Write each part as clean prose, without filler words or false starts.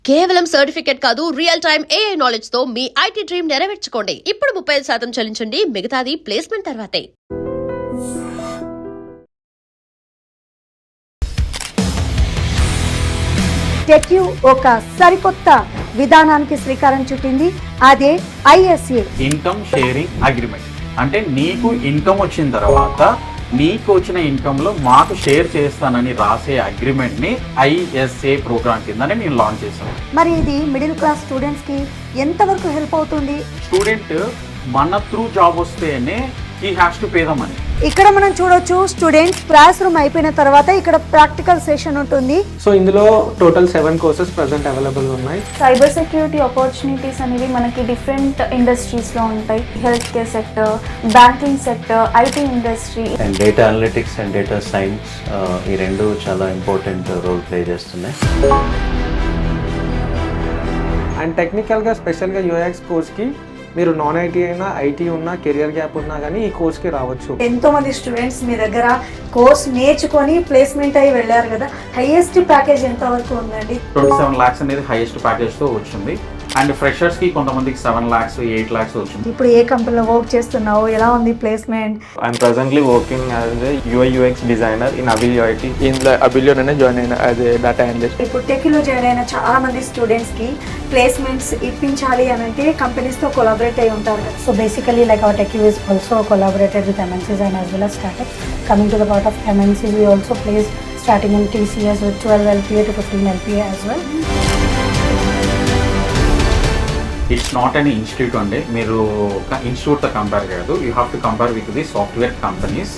కేవలం సర్టిఫికేట్ కాదు, real time AI knowledge తో మీ IT డ్రీమ్ నెరవేర్చుకోండి. ఇప్పుడు 35% చెల్లించండి, మిగతాది ప్లేస్మెంట్ తర్వాతే. టెక్యూ ఒక సరికొత్త విధానానికి శ్రీకారం చుట్టింది. అదే ISA, ఇన్కమ్ షేరింగ్ అగ్రిమెంట్. అంటే నీకు ఇన్కమ్ వచ్చిన తర్వాత నీకు వచ్చిన ఇన్కమ్ లో మాకు షేర్ చేస్తానని రాసే అగ్రిమెంట్ ని ISA ప్రోగ్రామ్ కిందనే నేను లాంచ్ చేశాను. మరి ఇది మిడిల్ క్లాస్ స్టూడెంట్స్ కి ఎంతవరకు హెల్ప్ అవుతుంది? స్టూడెంట్ మన త్రూ జాబ్ వస్తేనే he has to pay the money. ఇక్కడ మనం చూడొచ్చు, స్టూడెంట్ క్లాస్ రూమ్ అయిపోయిన తర్వాత ఇక్కడ ప్రాక్టికల్ సెషన్ ఉంటుంది. సో ఇందులో టోటల్ 7 కోర్సెస్ ప్రెసెంట్ అవైలబుల్ ఉన్నాయి. సైబర్ సెక్యూరిటీ ఆపర్చునిటీస్ అనేవి మనకి డిఫరెంట్ ఇండస్ట్రీస్లో ఉంటాయి. Health care sector, banking sector, IT industry and data analytics and data science, ఈ రెండు చాలా ఇంపార్టెంట్ రోల్ ప్లే చేస్తున్నాయి. అండ్ టెక్నికల్గా స్పెషల్గా UX కోర్స్కి మీరు నాన్ IT అయినా IT ఉన్నా కెరియర్ గ్యాప్ ఉన్నా కానీ ఈ కోర్స్కి రావచ్చు. ఎంతో మంది స్టూడెంట్స్ మీ దగ్గర కోర్స్ నేర్చుకొని ప్లేస్మెంట్ అయ్యి వెళ్ళారు కదా, హైయెస్ట్ ప్యాకేజ్ ఎంత వరకు ఉందండి? 27 lakhs అనేది హైయెస్ట్ ప్యాకేజ్ తో వచ్చింది. అండ్ ఫ్రెషర్స్ కి కొంతమందికి 7 lakhs 8 lakhs వచ్చింది. ఇప్పుడు ఏ కంపెనీలో వర్క్ చేస్తున్నావు, ఎలా ఉంది placement? I'm presently working as a UI UX designer in Abilio IT. In the Abilio nane join అయిన as a data analyst. ఇప్పుడు టెక్లో జాయిన్ అయిన చాలా మంది స్టూడెంట్స్ కి ప్లేస్మెంట్స్ ఇప్పించాలి అని అంటే కంపెనీస్ తో కొలాబరేట్ అయి ఉంటారు కదా. So basically like our tech is also collaborated with MNCs and as well as startups. Coming to the part of MNCs, we also place starting in TCS with 12 LPA to 15 LPA as well. It's not an institute అండి. మీరు institute తో compare కాదు, you have to compare with the software companies.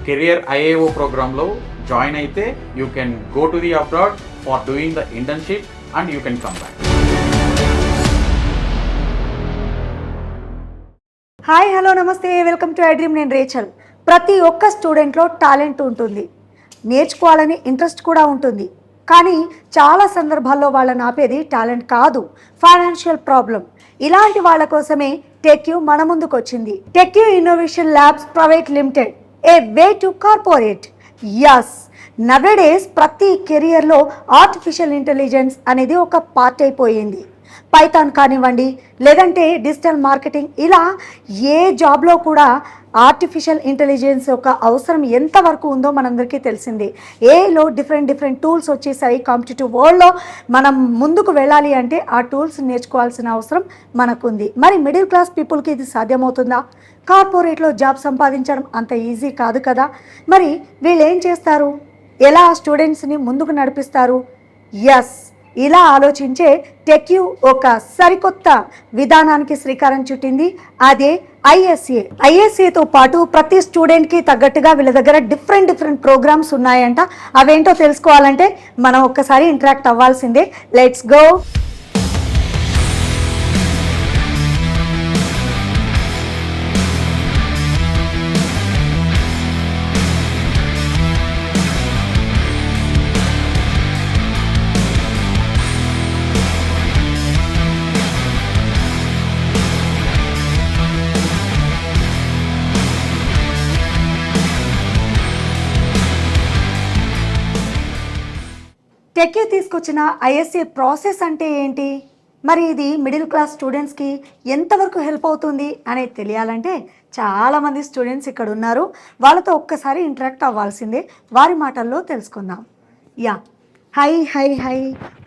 Career IAO program లో join అయితే you can go to the abroad for doing the internship and you can come back. Hi, hello, నమస్తే, welcome to iDream. నేను Rachel. ప్రతి ఒక్క స్టూడెంట్లో talent ఉంటుంది, నేర్చుకోవాలని interest కూడా ఉంటుంది. కానీ చాలా సందర్భాల్లో వాళ్ళని ఆపేది టాలెంట్ కాదు, ఫైనాన్షియల్ ప్రాబ్లం. ఇలాంటి వాళ్ళ కోసమే టెక్యూ మన ముందుకు వచ్చింది. TechQ Innovation Labs Private Limited, a way to corporate. Yes, nowadays ప్రతి కెరియర్లో ఆర్టిఫిషియల్ ఇంటెలిజెన్స్ అనేది ఒక పార్ట్ అయిపోయింది. పైథాన్ కానివ్వండి, లేదంటే డిజిటల్ మార్కెటింగ్, ఇలా ఏ జాబ్లో కూడా ఆర్టిఫిషియల్ ఇంటెలిజెన్స్ యొక్క అవసరం ఎంతవరకు ఉందో మనందరికీ తెలిసిందే. ఏలో డిఫరెంట్ టూల్స్ వచ్చేసాయి. కాంపిటేటివ్ వరల్డ్లో మనం ముందుకు వెళ్ళాలి అంటే ఆ టూల్స్ నేర్చుకోవాల్సిన అవసరం మనకుంది. మరి మిడిల్ క్లాస్ పీపుల్కి ఇది సాధ్యమవుతుందా? కార్పొరేట్లో జాబ్ సంపాదించడం అంత ఈజీ కాదు కదా. మరి వీళ్ళు ఏం చేస్తారు, ఎలా స్టూడెంట్స్ని ముందుకు నడిపిస్తారు? ఎస్, ఇలా ఆలోచించే టెక్యూ ఒక సరికొత్త విధానానికి శ్రీకారం చుట్టింది. అదే ISA తో పాటు ప్రతి స్టూడెంట్కి తగ్గట్టుగా వీళ్ళ దగ్గర డిఫరెంట్ ప్రోగ్రామ్స్ ఉన్నాయంట. అవేంటో తెలుసుకోవాలంటే మనం ఒక్కసారి ఇంటరాక్ట్ అవ్వాల్సిందే. Let's go. టెక్యూ తీసుకొచ్చిన ISA ప్రాసెస్ అంటే ఏంటి, మరి ఇది మిడిల్ క్లాస్ స్టూడెంట్స్కి ఎంతవరకు హెల్ప్ అవుతుంది అనేది తెలియాలంటే చాలామంది స్టూడెంట్స్ ఇక్కడ ఉన్నారు. వాళ్ళతో ఒక్కసారి ఇంటరాక్ట్ అవ్వాల్సిందే. వారి మాటల్లో తెలుసుకుందాం. Yeah, high,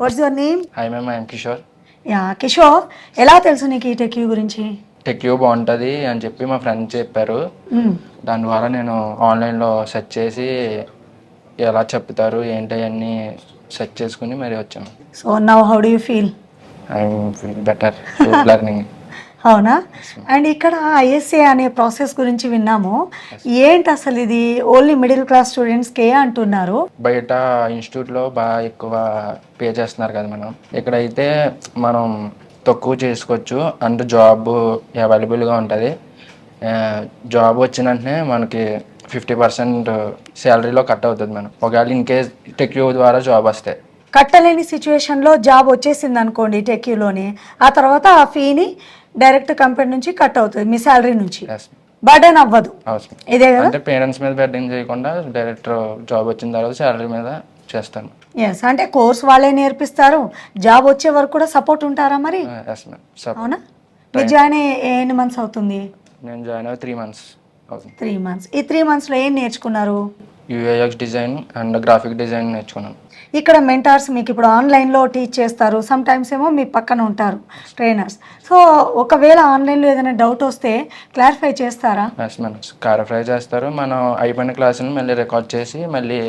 watts your name? Hi ma'am, I'm Kishore. Yeah Kishore, ఎలా తెలుసు నీకు ఈ టెక్యూ గురించి? టెక్యూ బాగుంటుంది అని చెప్పి మా ఫ్రెండ్ చెప్పారు. దాని ద్వారా నేను ఆన్లైన్లో సెర్చ్ చేసి ఎలా చెప్తారు ఏంటి అన్నీ సెర్చ్ చేసుకుని మరి వచ్చాము. So now how do you feel? I'm feel better learning. అవునా? అండ్ ఇక్కడ ISA అనే ప్రాసెస్ గురించి విన్నాము. ఏంటి అసలు ఇది? ఓన్లీ మిడిల్ క్లాస్ స్టూడెంట్స్కే అంటున్నారు. బయట ఇన్స్టిట్యూట్లో బాగా ఎక్కువ పే చేస్తున్నారు కదా మనం. ఇక్కడైతే మనం తక్కువ చేసుకోవచ్చు అండ్ జాబ్ అవైలబుల్గా ఉంటుంది. జాబ్ వచ్చిన వెంటనే మనకి 50% శాలరీలో కట్ అవుతుంది మనం, ఒకవేళ ఇన్ కేస్ టెక్యూ ద్వారా జాబ్ వస్తే. కట్టలేని సిచ్యువేషన్లో జాబ్ వచ్చేసింది అనుకోండి టెక్యూలోనే, ఆ తర్వాత ఆ ఫీని డైరెక్ట్ కంపెనీ నుంచి కట్ అవుతుంది, మీ శాలరీ నుంచి. బర్డెన్ అవ్వదు, ఇదే కదా? అంటే పేరెంట్స్ మీద బర్డెన్ చేయకుండా డైరెక్ట్ జాబ్ వచ్చిన తర్వాత శాలరీ మీద చేస్తాను. ఎస్, అంటే కోర్స్ వాళ్ళే నేర్పిస్తారు, జాబ్ వచ్చే వరకు కూడా సపోర్ట్ ఉంటారా మరి? Yes ma'am. అవునా? మీరు జాయిన్ ఎన్ని మంత్స్ అవుతుంది? నేను జాయిన్ అయ్యి 3 months అవుతుంది. 3 months. ఈ 3 monthsలో ఏం నేర్చుకున్నారు? యూఏఎక్స్ డిజైన్ అండ్ గ్రాఫిక్ డిజైన్ నేర్చుకున్నాను. ఇక్కడ మెంటార్స్ మీకు ఇప్పుడు ఆన్లైన్లో టీచ్ చేస్తారు, సమ్ టైమ్స్ ఏమో మీ పక్కన ఉంటారు ట్రైనర్స్. సో ఒకవేళ ఆన్లైన్లో ఏదైనా డౌట్ వస్తే క్లారిఫై చేస్తారా? ఎస్ మ్యామ్, క్లారిఫై చేస్తారు. మనం అయిపోయిన క్లాస్ని మళ్ళీ రికార్డ్ చేసి మళ్ళీ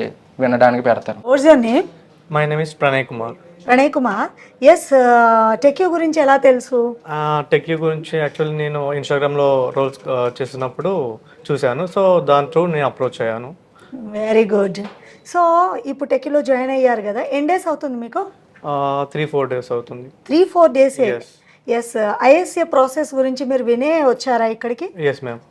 వినడానికి పెడతారు. What's your name? My name is Pranay Kumar. Pranay Kumar. Yes, TechQ గురించి ఎలా తెలుసు? టెక్యూ గురించి యాక్చువల్లీ నేను ఇన్స్టాగ్రామ్లో రోల్స్ చేస్తున్నప్పుడు చూశాను, సో దాని త్రూ నేను అప్రోచ్ అయ్యాను. Very good. సో ఇప్పుడు టెక్యూలో జాయిన్ అయ్యారు కదా, ఎన్ని డేస్ అవుతుంది మీకు? 3-4 days అవుతుంది. 3-4 days. Yes. Yes, ISA process గురించి మీరు వినే వచ్చారా ఇక్కడికి? Yes ma'am.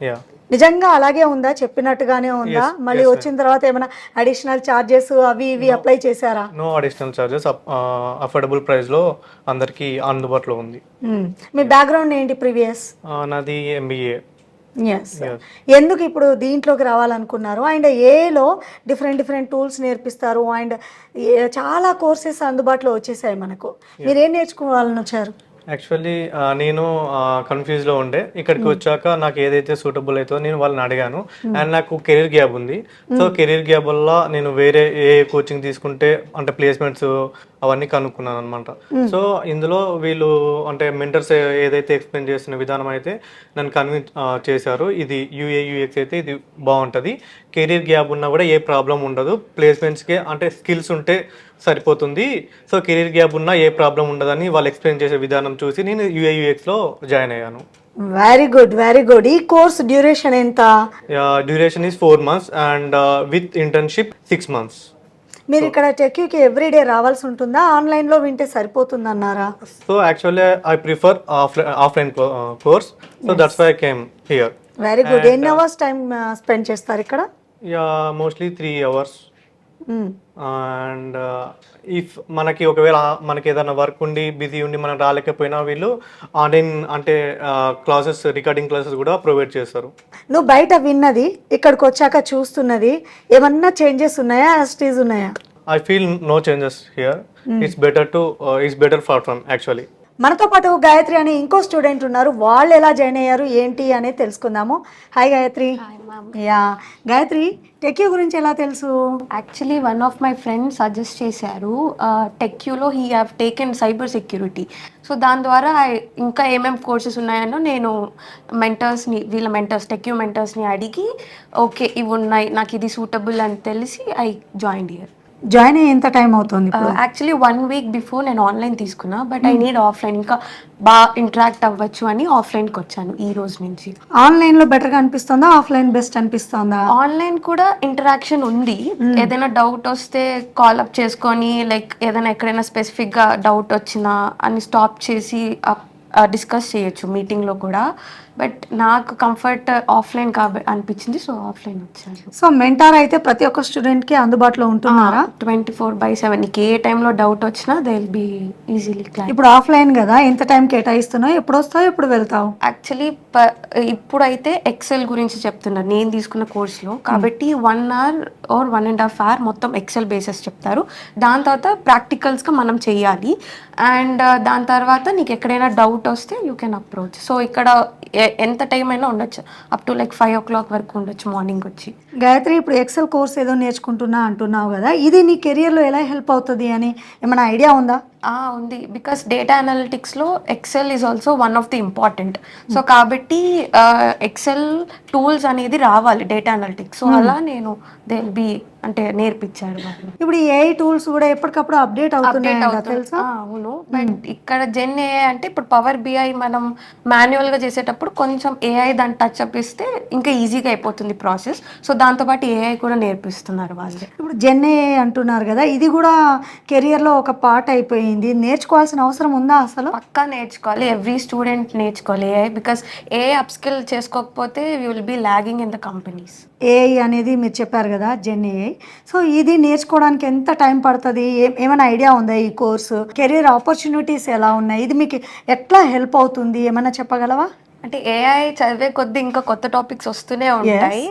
యా. నిజంగా అలాగే ఉందా, చెప్పినట్టుగానే ఉందా? Yes, మళ్ళీ yes, వచ్చిన తర్వాత ఏమైనా అడిషనల్ చార్జెస్ అవి ఇవి అప్లై చేశారా? నో అడిషనల్ చార్జెస్, అఫోర్డబుల్ ప్రైస్లో అందరికీ అందుబాటులో ఉంది. మీ బ్యాక్గ్రౌండ్ ఏంటి ప్రీవియస్? నాది MBA. ఎస్. ఎందుకు ఇప్పుడు దీంట్లోకి రావాలనుకున్నారు? అండ్ ఏలో డిఫరెంట్ టూల్స్ నేర్పిస్తారు, అండ్ చాలా కోర్సెస్ అందుబాటులో వచ్చేసాయి మనకు. మీరేం నేర్చుకోవాలని వచ్చారు? యాక్చువల్లీ నేను కన్ఫ్యూజ్లో ఉండే, ఇక్కడికి వచ్చాక నాకు ఏదైతే సూటబుల్ అవుతుందో నేను వాళ్ళని అడిగాను. అండ్ నాకు కెరీర్ గ్యాప్ ఉంది, సో కెరీర్ గ్యాప్ వల్ల నేను వేరే ఏ కోచింగ్ తీసుకుంటే అంటే ప్లేస్మెంట్స్ అవన్నీ కనుక్కున్నాను అనమాట. సో ఇందులో వీళ్ళు అంటే మెంటర్స్ ఏదైతే ఎక్స్ప్లెయిన్ చేస్తున్న విధానం అయితే నన్ను కన్విన్స్ చేశారు. ఇది UX అయితే ఇది బాగుంటుంది, కెరీర్ గ్యాప్ ఉన్నా కూడా ఏ ప్రాబ్లం ఉండదు, ప్లేస్మెంట్స్కి అంటే స్కిల్స్ ఉంటే సరిపోతుంది, సో కెరీర్ గ్యాప్ ఉన్నా ఏ ప్రాబ్లం ఉండదని వాళ్ళు ఎక్స్ప్లెయిన్ చేసే విధానం చూసి నేను UXలో జాయిన్ అయ్యాను. Very good, very good. ఈ కోర్స్ డ్యూరేషన్ ఎంత? Duration is 4 months and with internship 6 months. మీరు ఇక్కడ టెక్యూకి ఎవ్రీడే రావాల్సి ఉంటుందా, ఆన్లైన్లో వింటే సరిపోతుందన్నారా? So actually I prefer offline course, so that's why I came here. Very good. ఎన్ని అవర్స్ టైం స్పెండ్ చేస్తారు ఇక్కడ? Mostly 3 hours. అండ్ ఇఫ్ మనకి ఒకవేళ మనకి ఏదైనా వర్క్ ఉండి బిజీ ఉండి మనం రాలేకపోయినా వీళ్ళు ఆన్లైన్ అంటే క్లాసెస్, రికార్డింగ్ క్లాసెస్ కూడా ప్రొవైడ్ చేస్తారు. నువ్వు బయట విన్నది ఇక్కడికి వచ్చాక చూస్తున్నది ఏమన్నా చేంజెస్ ఉన్నాయా, యాస్టీస్ ఉన్నాయా? I feel no changes here. It's better platform actually. మనతో పాటు గాయత్రి అనే ఇంకో స్టూడెంట్ ఉన్నారు, వాళ్ళు ఎలా జాయిన్ అయ్యారు ఏంటి అనేది తెలుసుకుందాము. Hi Gayatri. Yeah Gayatri, TechQ గురించి ఎలా తెలుసు? Actually one of my friends suggest చేశారు, టెక్యూలో he have taken cyber security. So దాని ద్వారా ఇంకా ఏమేమి కోర్సెస్ ఉన్నాయనో నేను వీళ్ళ టెక్యూ మెంటర్స్ని అడిగి ఓకే ఇవి ఉన్నాయి నాకు ఇది సూటబుల్ అని తెలిసి ఐ జాయిన్ హియర్. జాయిన్ అయ్యి ఎంత టైం అవుతుంది? యాక్చువల్లీ 1 week బిఫోర్ నేను ఆన్లైన్ తీసుకున్నా, బట్ ఐ నీడ్ ఆఫ్లైన్, ఇంకా బాగా ఇంటరాక్ట్ అవ్వచ్చు అని ఆఫ్లైన్కి వచ్చాను ఈ రోజు నుంచి. ఆన్లైన్లో బెటర్గా అనిపిస్తుందా, ఆఫ్లైన్ బెస్ట్ అనిపిస్తుందా? ఆన్లైన్ కూడా ఇంటరాక్షన్ ఉంది, ఏదైనా డౌట్ వస్తే కాల్ అప్ చేసుకొని లైక్ ఏదైనా ఎక్కడైనా స్పెసిఫిక్గా డౌట్ వచ్చినా అని స్టాప్ చేసి డిస్కస్ చేయొచ్చు మీటింగ్లో కూడా. బట్ నాకు కంఫర్ట్ ఆఫ్లైన్ అనిపించింది, సో ఆఫ్లైన్ వచ్చాను. సో మెంటార్ అయితే ప్రతి ఒక్క స్టూడెంట్కి అందుబాటులో ఉంటున్నారా? 24/7 నీకు ఏ టైంలో డౌట్ వచ్చినా they will be easily class. ఇప్పుడు ఆఫ్లైన్ కదా, ఎంత టైం కేటాయిస్తున్నావు, ఎప్పుడు వస్తావు ఎప్పుడు వెళ్తావు? యాక్చువల్లీ ఇప్పుడైతే ఎక్సెల్ గురించి చెప్తున్నారు నేను తీసుకున్న కోర్స్లో, కాబట్టి 1 hour or 1.5 hour మొత్తం ఎక్సెల్ బేసెస్ చెప్తారు. దాని తర్వాత ప్రాక్టికల్స్గా మనం చెయ్యాలి, అండ్ దాని తర్వాత నీకు ఎక్కడైనా డౌట్ వస్తే యూ కెన్ అప్రోచ్. సో ఇక్కడ ఎంత టైం అయినా ఉండొచ్చు, అప్ టు లైక్ 5 o'clock వరకు ఉండొచ్చు మార్నింగ్ వచ్చి. గాయత్రి, ఇప్పుడు ఎక్సెల్ కోర్స్ ఏదో నేర్చుకుంటున్నా అంటున్నావు కదా, ఇది నీ కెరియర్లో ఎలా హెల్ప్ అవుతుంది అని ఏమైనా ఐడియా ఉందా? ఉంది, బికాస్ డేటా అనలిటిక్స్లో Excel is also one of the important. So కాబట్టి ఎక్సెల్ టూల్స్ అనేది రావాలి డేటా అనలిటిక్స్. సో అలా నేను దే విల్ బి అంటే నేర్పించారు వాళ్ళు. ఇప్పుడు ఏఐ టూల్స్ కూడా ఎప్పటికప్పుడు అప్డేట్ అవుతున్నాయి తెలుసా? అవును, బట్ ఇక్కడ జెన్ ఏఐ అంటే ఇప్పుడు పవర్ బిఐ మనం మాన్యువల్గా చేసేటప్పుడు కొంచెం ఏఐ దాన్ని టచ్ అప్ ఇస్తే ఇంకా ఈజీగా అయిపోతుంది ప్రాసెస్. సో దాంతోపాటు ఏఐ కూడా నేర్పిస్తున్నారు వాళ్ళు. ఇప్పుడు జెన్ ఏఐ అంటున్నారు కదా, ఇది కూడా కెరియర్లో ఒక పార్ట్ అయిపోయింది, నేర్చుకోవాల్సిన అవసరం ఉందా అసలు? పక్కా నేర్చుకోవాలి, ఎవ్రీ స్టూడెంట్ నేర్చుకోవాలి ఏఐ, బికాస్ ఏఐ అప్స్కిల్ చేసుకోకపోతే we will be lagging in the companies. AI అనేది మీరు చెప్పారు కదా, జెన్ ఏఐ. సో ఇది నేర్చుకోవడానికి ఎంత టైం పడుతుంది, ఏమైనా ఐడియా ఉందా ఈ కోర్సు? కెరీర్ ఆపర్చునిటీస్ ఎలా ఉన్నాయి, ఇది మీకు ఎట్లా హెల్ప్ అవుతుంది, ఏమైనా చెప్పగలవా? అంటే ఏఐ చదివే కొద్దీ ఇంకా కొత్త టాపిక్స్ వస్తూనే ఉంటాయి.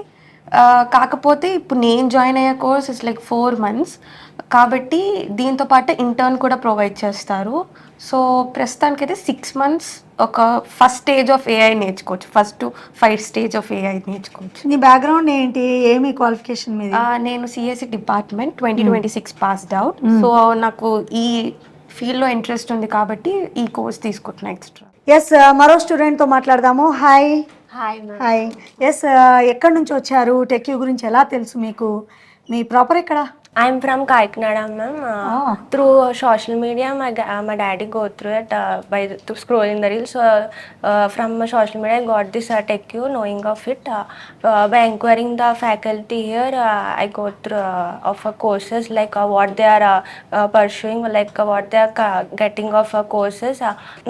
కాకపోతే ఇప్పుడు నేను జాయిన్ అయ్యే కోర్స్ ఇట్స్ లైక్ 4 months. కాబట్టి దీంతో పాటు ఇంటర్న్ కూడా ప్రొవైడ్ చేస్తారు. సో ప్రస్తుతానికైతే 6 months ఒక ఫస్ట్ స్టేజ్ ఆఫ్ ఏఐ నేర్చుకోవచ్చు. 1st to 5th stage of AI నేర్చుకోవచ్చు. నీ బ్యాక్గ్రౌండ్ ఏంటి, ఏమి క్వాలిఫికేషన్ మీద? నేను CSC department 2026 passed out. So నాకు ఈ ఫీల్డ్లో ఇంట్రెస్ట్ ఉంది కాబట్టి ఈ కోర్స్ తీసుకుంటున్నా ఎక్స్ట్రా. ఎస్, మరో స్టూడెంట్తో మాట్లాడదాము. హాయ్. Hi hi. ఎస్, ఎక్కడి నుంచి వచ్చారు? టెక్యూ గురించి ఎలా తెలుసు మీకు? మీ ప్రాపర్ ఎక్కడ? I'm from Kaiknada, ma'am. Through social media, my daddy go through it through scrolling the reels. So from social media, I got this TechQ, knowing of it. By inquiring the faculty here, I go through of courses like what they are pursuing, like what they are getting of courses.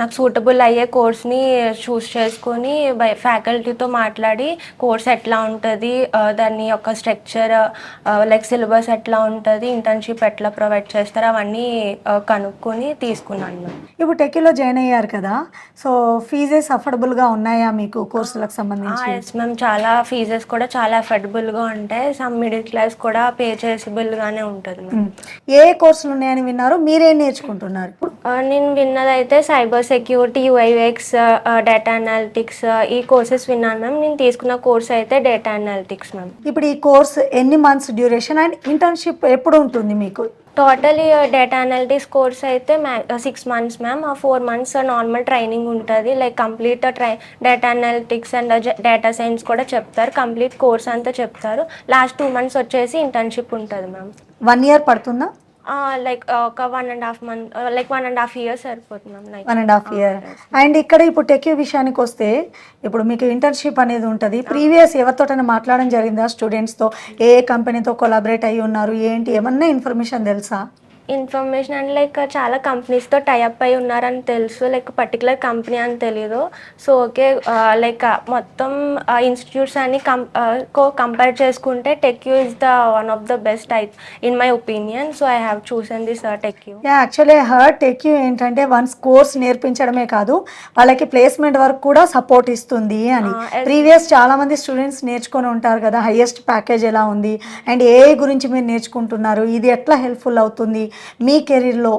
నాకు suitable అయ్యే కోర్స్ని చూస్ చేసుకొని by ఫ్యాకల్టీతో మాట్లాడి course ఎట్లా ఉంటుంది, దాని యొక్క structure like syllabus ఎట్లా ఉంటుంది, ఇంటర్న్షిప్ ఎట్లా ప్రొవైడ్ చేస్తారు, అవన్నీ కనుక్కొని తీసుకున్నాను. ఇప్పుడు టెక్యూలో జాయిన్ అయ్యారు కదా, సో ఫీజెస్ అఫోర్డబుల్గా ఉన్నాయా మీకు కోర్సులకు సంబంధించి? ఎస్ మ్యామ్, చాలా ఫీజెస్ కూడా చాలా అఫోర్డబుల్గా ఉంటాయి. సమ్ మిడిల్ క్లాస్ కూడా పే చేసిబుల్గానే ఉంటుంది మ్యామ్. ఏ కోర్సులు ఉన్నాయని విన్నారు? మీరేం నేర్చుకుంటున్నారు? నేను విన్నదైతే cyber security, UIX, data analytics, ఈ కోర్సెస్ విన్నాను మ్యామ్. నేను తీసుకున్న కోర్స్ అయితే డేటా అనాలిటిక్స్ మ్యామ్. ఇప్పుడు ఈ కోర్స్ ఎన్ని మంత్స్ డ్యూరేషన్ అండ్ ఇంటర్న్షిప్ ఎప్పుడు ఉంటుంది మీకు? టోటల్ డేటా అనాలిటిక్స్ కోర్స్ అయితే 6 months ma'am. 4 months normal training ఉంటుంది, like complete data analytics and data science కూడా చెప్తారు, కంప్లీట్ కోర్స్ అంతా చెప్తారు. లాస్ట్ 2 months వచ్చేసి ఇంటర్న్షిప్ ఉంటుంది మ్యామ్. 1 year పడుతుందా? లైక్ ఒక 1.5 month, లైక్ 1.5 years సరిపోతుంది మ్యామ్. 1.5 year. అండ్ ఇక్కడ ఇప్పుడు టెక్యూ విషయానికి వస్తే, ఇప్పుడు మీకు ఇంటర్న్షిప్ అనేది ఉంటుంది. ప్రీవియస్ ఎవరితోటైనా మాట్లాడడం జరిగిందా స్టూడెంట్స్తో? ఏ కంపెనీతో కొలాబరేట్ అయ్యి ఉన్నారు ఏంటి, ఏమన్నా ఇన్ఫర్మేషన్ తెలుసా? ఇన్ఫర్మేషన్ అండ్ లైక్ చాలా కంపెనీస్తో టైఅప్ అయి ఉన్నారని తెలుసు, లైక్ పర్టికులర్ కంపెనీ అని తెలీదు. సో ఓకే, లైక్ మొత్తం ఇన్స్టిట్యూట్స్ అన్ని కంపేర్ చేసుకుంటే TechQ is the one of the best in my opinion. So I have chosen this TechQ. Actually TechQ ఏంటంటే వన్స్ కోర్స్ నేర్పించడమే కాదు, వాళ్ళకి ప్లేస్మెంట్ వరకు కూడా సపోర్ట్ ఇస్తుంది అని. ప్రీవియస్ చాలా మంది స్టూడెంట్స్ నేర్చుకొని ఉంటారు కదా, హైయెస్ట్ ప్యాకేజ్ ఎలా ఉంది అండ్ ఏ గురించి మీరు నేర్చుకుంటున్నారు, ఇది ఎట్లా హెల్ప్ఫుల్ అవుతుంది మీ కెరీర్లో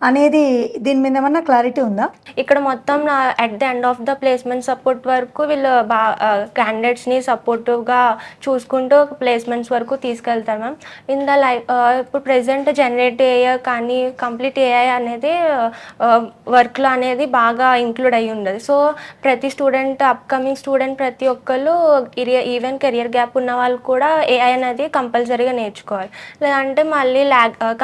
అనేది, దీని మీద ఏమన్నా క్లారిటీ ఉందా? ఇక్కడ మొత్తం at the end of the placement support వరకు వీళ్ళు క్యాండిడేట్స్ని సపోర్టివ్గా చూసుకుంటూ ప్లేస్మెంట్స్ వరకు తీసుకెళ్తారు మ్యామ్. ఇన్ ద లైఫ్ ఇప్పుడు ప్రెసెంట్ జనరేట్ ఏఐ కానీ కంప్లీట్ ఏఐ అనేది వర్క్లో అనేది బాగా ఇంక్లూడ్ అయ్యి ఉండదు. సో ప్రతి స్టూడెంట్, అప్కమింగ్ స్టూడెంట్ ప్రతి ఒక్కళ్ళు, ఈవెన్ కెరియర్ గ్యాప్ ఉన్న వాళ్ళు కూడా ఏఐ అనేది కంపల్సరీగా నేర్చుకోవాలి. లేదంటే మళ్ళీ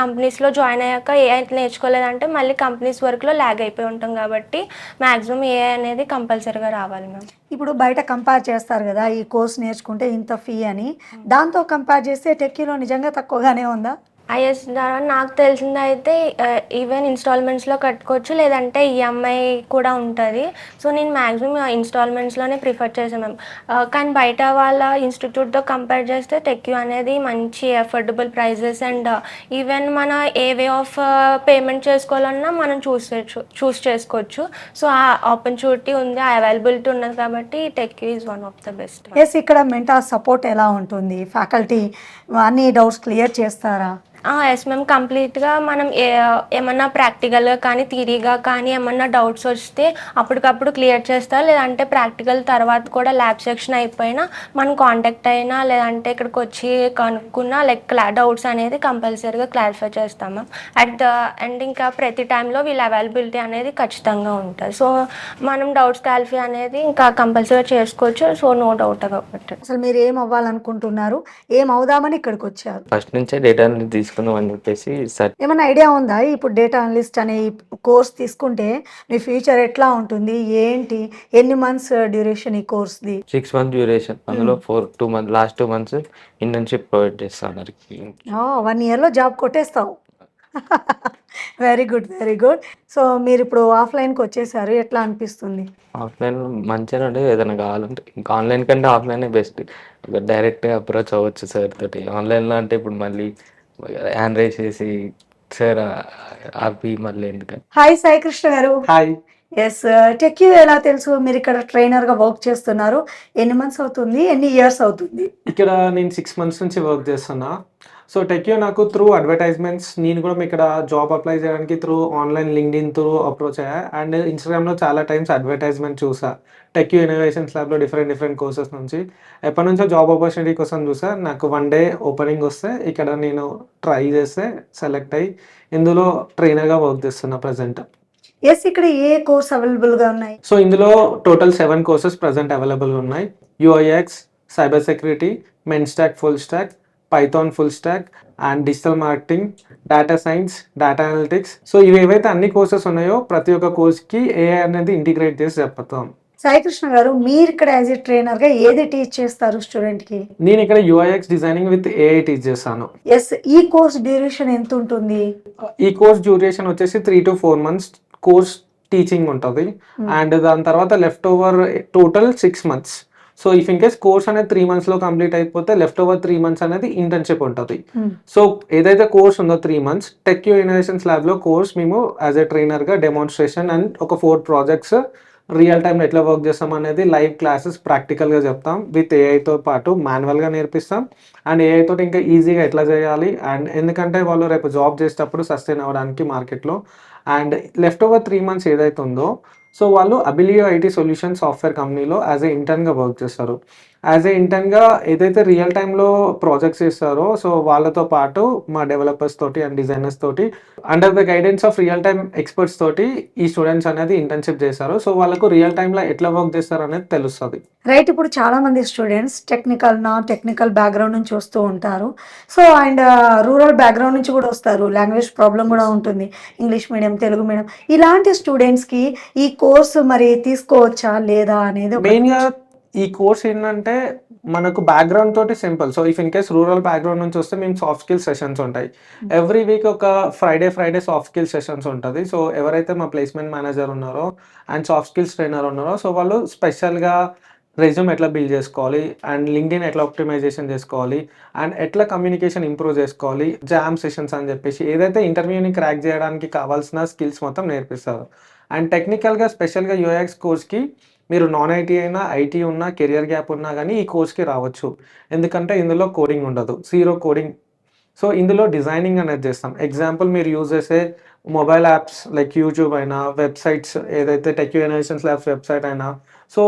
కంపెనీస్లో జాయిన్ అయ్యాక ఏఐ నేర్చుకోలేదు అంటే మళ్ళీ కంపెనీస్ వర్క్లో ల్యాగ్ అయిపోయి ఉంటాం. కాబట్టి మ్యాక్సిమం ఏఐ అనేది కంపల్సరీగా రావాలి మ్యామ్. ఇప్పుడు బయట కంపేర్ చేస్తారు కదా, ఈ కోర్స్ నేర్చుకుంటే ఇంత ఫీ అని, దాంతో కంపేర్ చేస్తే టెక్యూలో నిజంగా తక్కువగానే ఉందా? ఐఎస్ ద్వారా నాకు తెలిసింది అయితే ఈవెన్ ఇన్స్టాల్మెంట్స్లో కట్టుకోవచ్చు, లేదంటే ఈఎంఐ కూడా ఉంటుంది. సో నేను మ్యాక్సిమం ఇన్స్టాల్మెంట్స్లోనే ప్రిఫర్ చేసాను మ్యామ్. కానీ బయట వాళ్ళ ఇన్స్టిట్యూట్తో కంపేర్ చేస్తే టెక్యూ అనేది మంచి అఫోర్డబుల్ ప్రైజెస్ అండ్ ఈవెన్ మన ఏ వే ఆఫ్ పేమెంట్ చేసుకోవాలన్నా మనం చూస్ చేసుకోవచ్చు. సో ఆ ఆపర్చునిటీ ఉంది, ఆ అవైలబిలిటీ ఉన్నది కాబట్టి TechQ is one of the best. Yes, ఇక్కడ మెంటార్ సపోర్ట్ ఎలా ఉంటుంది? ఫ్యాకల్టీ అన్ని డౌట్స్ క్లియర్ చేస్తారా? ఎస్ మ్యామ్, కంప్లీట్గా మనం ఏమన్నా ప్రాక్టికల్గా కానీ థియరీగా కానీ ఏమన్నా డౌట్స్ వస్తే అప్పటికప్పుడు క్లియర్ చేస్తారు. లేదంటే ప్రాక్టికల్ తర్వాత కూడా ల్యాబ్ సెక్షన్ అయిపోయినా మనం కాంటాక్ట్ అయినా లేదంటే ఇక్కడికి వచ్చి కనుక్కున్నా లైక్ డౌట్స్ అనేది కంపల్సరీగా క్లారిఫై చేస్తాం మ్యామ్. అట్ ద అండ్ ఇంకా ప్రతి టైంలో వీళ్ళ అవైలబిలిటీ అనేది ఖచ్చితంగా ఉంటుంది. సో మనం డౌట్స్ క్లారిఫై అనేది ఇంకా కంపల్సరీగా చేసుకోవచ్చు. సో నో డౌట్ కాబట్టి. అసలు మీరు ఏం అవ్వాలనుకుంటున్నారు, ఏం అవుదామని ఇక్కడికి వచ్చారు? ఫస్ట్ నుంచే డేటా తీసుకుందాం అని చెప్పేసి ఏమైనా ఐడియా ఉందా? ఇప్పుడు డేటా అనలిస్ట్ అనే కోర్స్ తీసుకుంటే మీ ఫ్యూచర్ ఎట్లా ఉంటుంది ఏంటి, ఎన్ని మంత్స్ డ్యూరేషన్ ఈ కోర్స్ది? 6 months డ్యూరేషన్, అందులో 2 months last 2 months internship provide చేస్తున్నారు. 1 yearలో జాబ్ కొట్టేస్తావు. Very good, very good. So మీరు ఇప్పుడు ఆఫ్లైన్కి వచ్చేసారు, ఎట్లా అనిపిస్తుంది? ఆఫ్లైన్ మంచిగా ఉంటే ఏదైనా కావాలంటే ఇంకా ఆన్లైన్ కంటే ఆఫ్లైనే బెస్ట్. డైరెక్ట్గా అప్రోచ్ అవ్వచ్చు సార్ తోటి. ఆన్లైన్లో అంటే ఇప్పుడు మళ్ళీ హ్యాండ్ రైజ్ చేసి సార్ ఆపి మళ్ళీ ఎందుకని. హాయ్ సాయి కృష్ణ గారు. హాయ్. ఎస్, టెక్యూ ఎలా తెలుసు? మీరు ఇక్కడ ట్రైనర్గా వర్క్ చేస్తున్నారు, ఎన్ని మంత్స్ అవుతుంది, ఎన్ని ఇయర్స్ అవుతుంది? ఇక్కడ నేను 6 months నుంచి వర్క్ చేస్తున్నా. సో టెక్యూ నాకు త్రూ అడ్వర్టైజ్మెంట్స్, నేను కూడా ఇక్కడ జాబ్ అప్లై చేయడానికి through online LinkedIn through approach అయ్యా. అండ్ ఇన్స్టాగ్రామ్లో చాలా టైమ్స్ అడ్వర్టైజ్మెంట్ చూసా టెక్యూ ఇన్నోవేషన్స్ ల్యాబ్లో డిఫరెంట్ కోర్సెస్ నుంచి. ఎప్పటి నుంచో జాబ్ ఆపర్చునిటీ కోసం చూసా. నాకు 1 డే ఓపెనింగ్ వస్తే ఇక్కడ నేను ట్రై చేస్తే సెలెక్ట్ అయ్యి ఇందులో ట్రైనర్గా వర్క్ చేస్తున్నా ప్రజెంట్. ఎస్, ఇక్కడ ఏ కోర్స్ అవైలబుల్గా ఉన్నాయి? సో ఇందులో టోటల్ 7 కోర్సెస్ ప్రజెంట్ అవైలబుల్ ఉన్నాయి. యూఐఎక్స్, cyber security, men stock full stock, Python full stock and digital marketing, data science, data analytics. So ఇవి ఏవైతే అన్ని కోర్సెస్ ఉన్నాయో ప్రతి ఒక్క కోర్స్కి ఏఐ అనేది ఇంటిగ్రేట్ చేసి చెప్తాం. సాయికృష్ణ గారు, మీరు ఇక్కడ యాజ్ ఏ ట్రైనర్గా ఏది టీచ్ చేస్తారు స్టూడెంట్కి? నేను ఇక్కడ యూఐఎక్స్ డిజైనింగ్ విత్ ఏఐ టీచ్ చేస్తాను. ఎస్, ఈ కోర్స్ డ్యూరేషన్ ఎంత ఉంటుంది? ఈ కోర్స్ డ్యూరేషన్ వచ్చేసి 3 to 4 months కోర్స్ టీచింగ్ ఉంటుంది. అండ్ దాని తర్వాత left over total 6 months. So if in case course అనేది 3 monthsలో కంప్లీట్ అయిపోతే లెఫ్ట్ ఓవర్ 3 months అనేది ఇంటర్న్షిప్ ఉంటుంది. సో ఏదైతే కోర్స్ ఉందో 3 months టెక్యూ ఇన్నోవేషన్స్ ల్యాబ్లో కోర్స్ మేము యాజ్ ఏ ట్రైనర్గా డెమాన్స్ట్రేషన్ అండ్ ఒక 4 ప్రాజెక్ట్స్ రియల్ టైంలో ఎట్లా వర్క్ చేస్తాం అనేది లైవ్ క్లాసెస్ ప్రాక్టికల్గా చెప్తాం. విత్ ఏఐతో పాటు మాన్యువల్గా నేర్పిస్తాం. అండ్ ఏఐ తోటి ఇంకా ఈజీగా ఎట్లా చేయాలి, అండ్ ఎందుకంటే వాళ్ళు రేపు జాబ్ చేసేటప్పుడు సస్టైన్ అవ్వడానికి మార్కెట్లో. అండ్ లెఫ్ట్ ఓవర్ 3 months ఏదైతే ఉందో సో వాళ్ళు అబిలియో ఐటీ సొల్యూషన్ సాఫ్ట్వేర్ కంపెనీలో యాజ్ ఏ ఇంటర్న్గా వర్క్ చేస్తారు. యాజ్ ఏ ఇంటర్న్గా ఏదైతే రియల్ టైంలో ప్రాజెక్ట్స్ చేస్తారో సో వాళ్ళతో పాటు మా డెవలపర్స్ తోటి అండ్ డిజైనర్స్ తోటి under the guidance of real time experts తోటి ఈ స్టూడెంట్స్ అనేది ఇంటర్న్షిప్ చేస్తారు. సో వాళ్ళకు రియల్ టైంలో ఎట్లా వర్క్ చేస్తారు అనేది తెలుస్తుంది. రైట్, ఇప్పుడు చాలా మంది స్టూడెంట్స్ టెక్నికల్ బ్యాక్గ్రౌండ్ నుంచి వస్తూ ఉంటారు. సో అండ్ రూరల్ బ్యాక్గ్రౌండ్ నుంచి కూడా వస్తారు. లాంగ్వేజ్ ప్రాబ్లం కూడా ఉంటుంది, ఇంగ్లీష్ మీడియం, తెలుగు మీడియం. ఇలాంటి స్టూడెంట్స్కి ఈ కోర్సు మరి తీసుకోవచ్చా లేదా అనేది మెయిన్గా ఈ కోర్స్ ఏంటంటే మనకు బ్యాక్గ్రౌండ్ తోటి simple. So if in case rural background నుంచి వస్తే మేము సాఫ్ట్ స్కిల్ సెషన్స్ ఉంటాయి. ఎవ్రీ వీక్ ఒక ఫ్రైడే సాఫ్ట్ స్కిల్ సెషన్స్ ఉంటుంది. సో ఎవరైతే మా ప్లేస్మెంట్ మేనేజర్ ఉన్నారో అండ్ సాఫ్ట్ స్కిల్స్ ట్రైనర్ ఉన్నారో సో వాళ్ళు స్పెషల్గా రెజ్యూమ్ ఎట్లా బిల్డ్ చేసుకోవాలి అండ్ లింక్డ్ఇన్ ఎట్లా ఆప్టిమైజేషన్ చేసుకోవాలి అండ్ ఎట్లా కమ్యూనికేషన్ ఇంప్రూవ్ చేసుకోవాలి, జామ్ సెషన్స్ అని చెప్పేసి ఏదైతే ఇంటర్వ్యూని క్రాక్ చేయడానికి కావాల్సిన స్కిల్స్ మొత్తం నేర్పిస్తారు. అండ్ టెక్నికల్గా స్పెషల్గా యూఎక్స్ కోర్స్కి మీరు నాన్ ఐటీ అయినా ఐటీ ఉన్నా కెరియర్ గ్యాప్ ఉన్నా కానీ ఈ కోర్స్కి రావచ్చు. ఎందుకంటే ఇందులో కోడింగ్ ఉండదు, 0 కోడింగ్. సో ఇందులో డిజైనింగ్ అనేది చేస్తాం. ఎగ్జాంపుల్ మీరు యూజ్ చేసే మొబైల్ యాప్స్ లైక్ యూట్యూబ్ అయినా, వెబ్సైట్స్ ఏదైతే టెక్యూ ఇన్నోవేషన్స్ ల్యాబ్స్ వెబ్సైట్ అయినా సో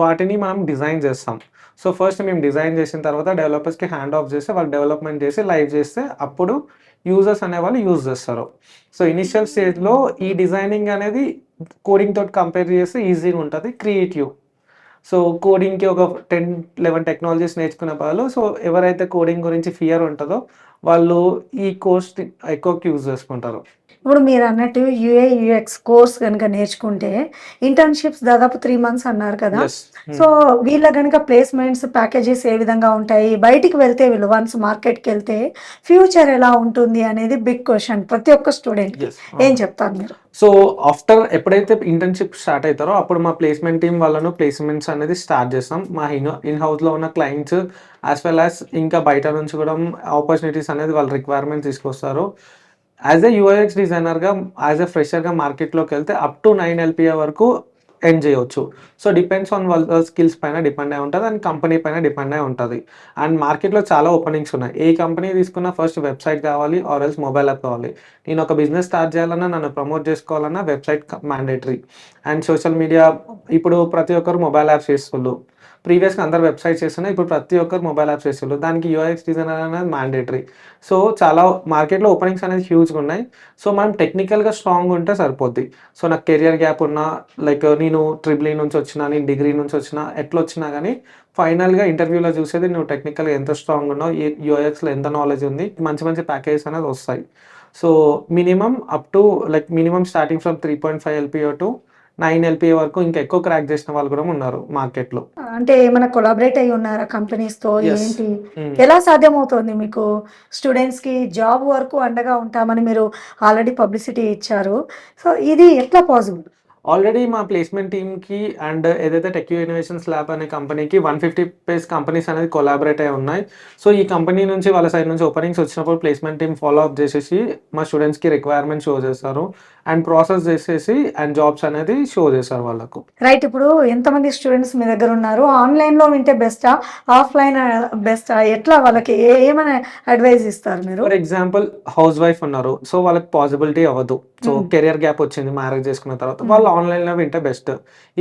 వాటిని మనం డిజైన్ చేస్తాం. సో ఫస్ట్ మేము డిజైన్ చేసిన తర్వాత డెవలపర్స్కి హ్యాండ్ ఆఫ్ చేస్తే వాళ్ళు డెవలప్మెంట్ చేసి లైవ్ చేస్తే అప్పుడు యూజర్స్ అనేవాళ్ళు యూజ్ చేస్తారు. సో ఇనిషియల్ స్టేజ్లో ఈ డిజైనింగ్ అనేది కోడింగ్ తోటి కంపేర్ చేస్తే ఈజీగా ఉంటుంది, క్రియేటివ్. సో కోడింగ్కి ఒక 10-11 టెక్నాలజీస్ నేర్చుకునే వాళ్ళు సో ఎవరైతే కోడింగ్ గురించి ఫియర్ ఉంటుందో వాళ్ళు ఈ కోర్స్ ఎక్కువ యూజ్ చేసుకుంటారు. ఇప్పుడు మీరు అన్నట్టు యూఐ/యూఎక్స్ కోర్స్ కనుక నేర్చుకుంటే ఇంటర్న్షిప్స్ దాదాపు 3 months అన్నారు కదా. సో వీళ్ళ కనుక ప్లేస్మెంట్స్ ప్యాకేజెస్ ఏ విధంగా ఉంటాయి, బయటికి వెళ్తే వీళ్ళు వన్స్ మార్కెట్కి వెళ్తే ఫ్యూచర్ ఎలా ఉంటుంది అనేది బిగ్ క్వశ్చన్ ప్రతి ఒక్క స్టూడెంట్. ఏం చెప్తారు మీరు? సో ఆఫ్టర్ ఎప్పుడైతే ఇంటర్న్షిప్ స్టార్ట్ అవుతారో అప్పుడు మా ప్లేస్మెంట్ టీం వాళ్ళను ప్లేస్మెంట్స్ అనేది స్టార్ట్ చేస్తాం. మా ఇన్ హౌస్లో ఉన్న క్లయింట్స్ యాజ్ వెల్ యాజ్ ఇంకా బయట నుంచి కూడా ఆపర్చునిటీస్ అనేది వాళ్ళ రిక్వైర్మెంట్ తీసుకొస్తారు. యాజ్ ఏ యూఐఎక్స్ డిజైనర్గా యాజ్ ఏ ఫ్రెషర్గా మార్కెట్లోకి వెళ్తే అప్ టు 9 LPA వరకు ఎర్న్ చేయవచ్చు. సో డిపెండ్స్ ఆన్ వాళ్ళ స్కిల్స్ పైన డిపెండ్ అయి ఉంటుంది అండ్ కంపెనీ పైన డిపెండ్ అయి ఉంటుంది. అండ్ మార్కెట్లో చాలా ఓపెనింగ్స్ ఉన్నాయి. ఏ కంపెనీ తీసుకున్నా ఫస్ట్ వెబ్సైట్ కావాలి ఆర్ ఎల్స్ మొబైల్ యాప్ కావాలి. నేను ఒక బిజినెస్ స్టార్ట్ చేయాలన్నా, నన్ను ప్రమోట్ చేసుకోవాలన్నా website mandatory. And social media ఇప్పుడు ప్రతి ఒక్కరు మొబైల్ యాప్స్ చేస్తున్నారు. ప్రీవియస్గా అందరు వెబ్సైట్స్ చేస్తున్నారు, ఇప్పుడు ప్రతి ఒక్కరు మొబైల్ యాప్స్ చేస్తున్నారు. దానికి యూఐఎక్స్ డిజైనర్ అనేది మ్యాండేటరీ. సో చాలా మార్కెట్లో ఓపెనింగ్స్ అనేది హ్యూజ్గా ఉన్నాయి. సో మనం టెక్నికల్గా స్ట్రాంగ్ ఉంటే సరిపోద్ది. సో నాకు కెరియర్ గ్యాప్ ఉన్నా లైక్ నేను ట్రిపుల్ ఈ నుంచి వచ్చినా, నేను డిగ్రీ నుంచి వచ్చినా, ఎట్లా వచ్చినా కానీ ఫైనల్గా ఇంటర్వ్యూలో చూసేది నువ్వు టెక్నికల్గా ఎంత స్ట్రాంగ్ ఉన్నావు, యూఐఎక్స్లో ఎంత నాలెడ్జ్ ఉంది, మంచి ప్యాకేజెస్ అనేది వస్తాయి. So minimum up to like minimum starting from 3.5 LPA to 9 LPA వరకు ఇంకా ఎక్కువ క్రాక్ చేసిన వాళ్ళు కూడా ఉన్నారు మార్కెట్లో. అంటే ఏమైనా కొలాబరేట్ అయి ఉన్నారా కంపెనీస్తో? ఏంటి ఎలా సాధ్యమవుతుంది మీకు? స్టూడెంట్స్కి జాబ్ వరకు అండగా ఉంటామని మీరు ఆల్రెడీ పబ్లిసిటీ ఇచ్చారు. సో ఇది ఎట్లా పాసిబుల్? ఆల్రెడీ మా ప్లేస్మెంట్ టీమ్కి అండ్ ఏదైతే టెక్ ఇన్నోవేషన్స్ ల్యాబ్ అనే కంపెనీకి 150+ కంపెనీస్ అనేది కొలాబరేట్ అయి ఉన్నాయి. సో ఈ కంపెనీ నుంచి వాళ్ళ సైడ్ నుంచి ఓపెనింగ్స్ వచ్చినప్పుడు ప్లేస్మెంట్ టీమ్ ఫాలో అప్ చేసేసి మా స్టూడెంట్స్కి రిక్వైర్మెంట్ షో చేస్తారు అండ్ ప్రాసెస్ చేసేసి అండ్ జాబ్స్ అనేది షో చేస్తారు వాళ్ళకు. రైట్, ఇప్పుడు ఎంతమంది స్టూడెంట్స్ మీ దగ్గర ఉన్నారు? ఆన్లైన్లో వింటే బెస్టా, ఆఫ్లైన్ బెస్టా? ఎట్లా వాళ్ళకి ఏమైనా అడ్వైజ్ ఇస్తారు మీరు? ఫర్ ఎగ్జాంపుల్ హౌస్ వైఫ్ ఉన్నారు, సో వాళ్ళకి పాసిబిలిటీ అవ్వదు, సో కెరియర్ గ్యాప్ వచ్చింది మ్యారేజ్ చేసుకున్న తర్వాత, వాళ్ళు ఆన్లైన్లో వింటే best.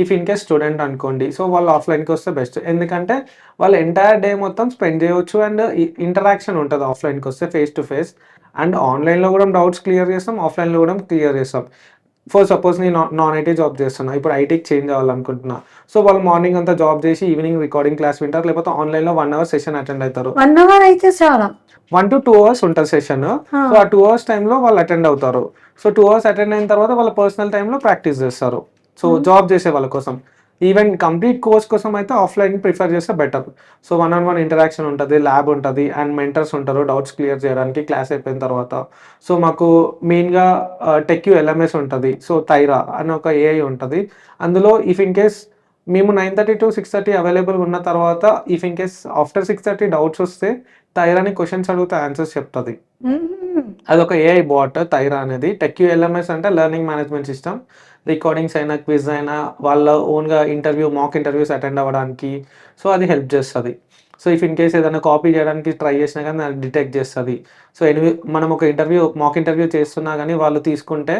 If in case student అనుకోండి, సో వాళ్ళు ఆఫ్లైన్కి వస్తే బెస్ట్. ఎందుకంటే వాళ్ళు ఎంటైర్ డే మొత్తం స్పెండ్ చేయవచ్చు అండ్ ఇంటరాక్షన్ ఉంటుంది ఆఫ్లైన్కి వస్తే ఫేస్ టు ఫేస్. అండ్ ఆన్లైన్లో కూడా డౌట్స్ క్లియర్ చేస్తాం, ఆఫ్లైన్లో కూడా క్లియర్ చేస్తాం. ఫర్ సపోజ్ నేను నాన్ ఐటీ జాబ్ చేస్తున్నా, ఇప్పుడు ఐటీకి చేంజ్ అవ్వాలనుకుంటున్నా, సో వాళ్ళు మార్నింగ్ అంతా జాబ్ చేసి ఈవినింగ్ రికార్డింగ్ క్లాస్ వింటారు, లేకపోతే ఆన్లైన్లో 1 hour సెషన్ అటెండ్ అవుతారు. 1 hour అయితే చాలా, 1 to 2 hours ఉంటుంది సెషన్. సో ఆ 2 hours టైంలో వాళ్ళు అటెండ్ అవుతారు. సో 2 hours అటెండ్ అయిన తర్వాత వాళ్ళ పర్సనల్ టైంలో ప్రాక్టీస్ చేస్తారు. సో జాబ్ చేసే వాళ్ళ కోసం, ఈవెన్ కంప్లీట్ కోర్స్ కోసం అయితే ఆఫ్లైన్ ప్రిఫర్ చేస్తే బెటర్. సో 1-on-1 ఇంటరాక్షన్ ఉంటుంది, ల్యాబ్ ఉంటుంది అండ్ మెంటర్స్ ఉంటారు డౌట్స్ క్లియర్ చేయడానికి క్లాస్ అయిపోయిన తర్వాత. సో మాకు మెయిన్గా టెక్యూ ఎల్ఎంఎస్ ఉంటుంది, సో థైరా అని ఒక ఏఐ ఉంటుంది. అందులో ఇఫ్ ఇన్ కేస్ మేము 9:30 to 6:30 అవైలబుల్ ఉన్న తర్వాత if in case after 6:30 doubts వస్తే థైరాని క్వశ్చన్స్ అడిగితే ఆన్సర్స్ చెప్తుంది. అదొక ఏఐ బాట్ థైరా అనేది. టెక్యూ ఎల్ఎంఎస్ అంటే లెర్నింగ్ మేనేజ్మెంట్ సిస్టమ్. రికార్డింగ్స్ అయినా క్విజ్ అయినా వాళ్ళ ఓన్గా మాక్ ఇంటర్వ్యూస్ అటెండ్ అవ్వడానికి సో అది హెల్ప్ చేస్తుంది. సో ఇఫ్ ఇన్ కేస్ ఏదైనా కాపీ చేయడానికి ట్రై చేసినా కానీ అది డిటెక్ట్ చేస్తుంది. సో మనం ఒక మాక్ ఇంటర్వ్యూ చేస్తున్నా కానీ వాళ్ళు తీసుకుంటే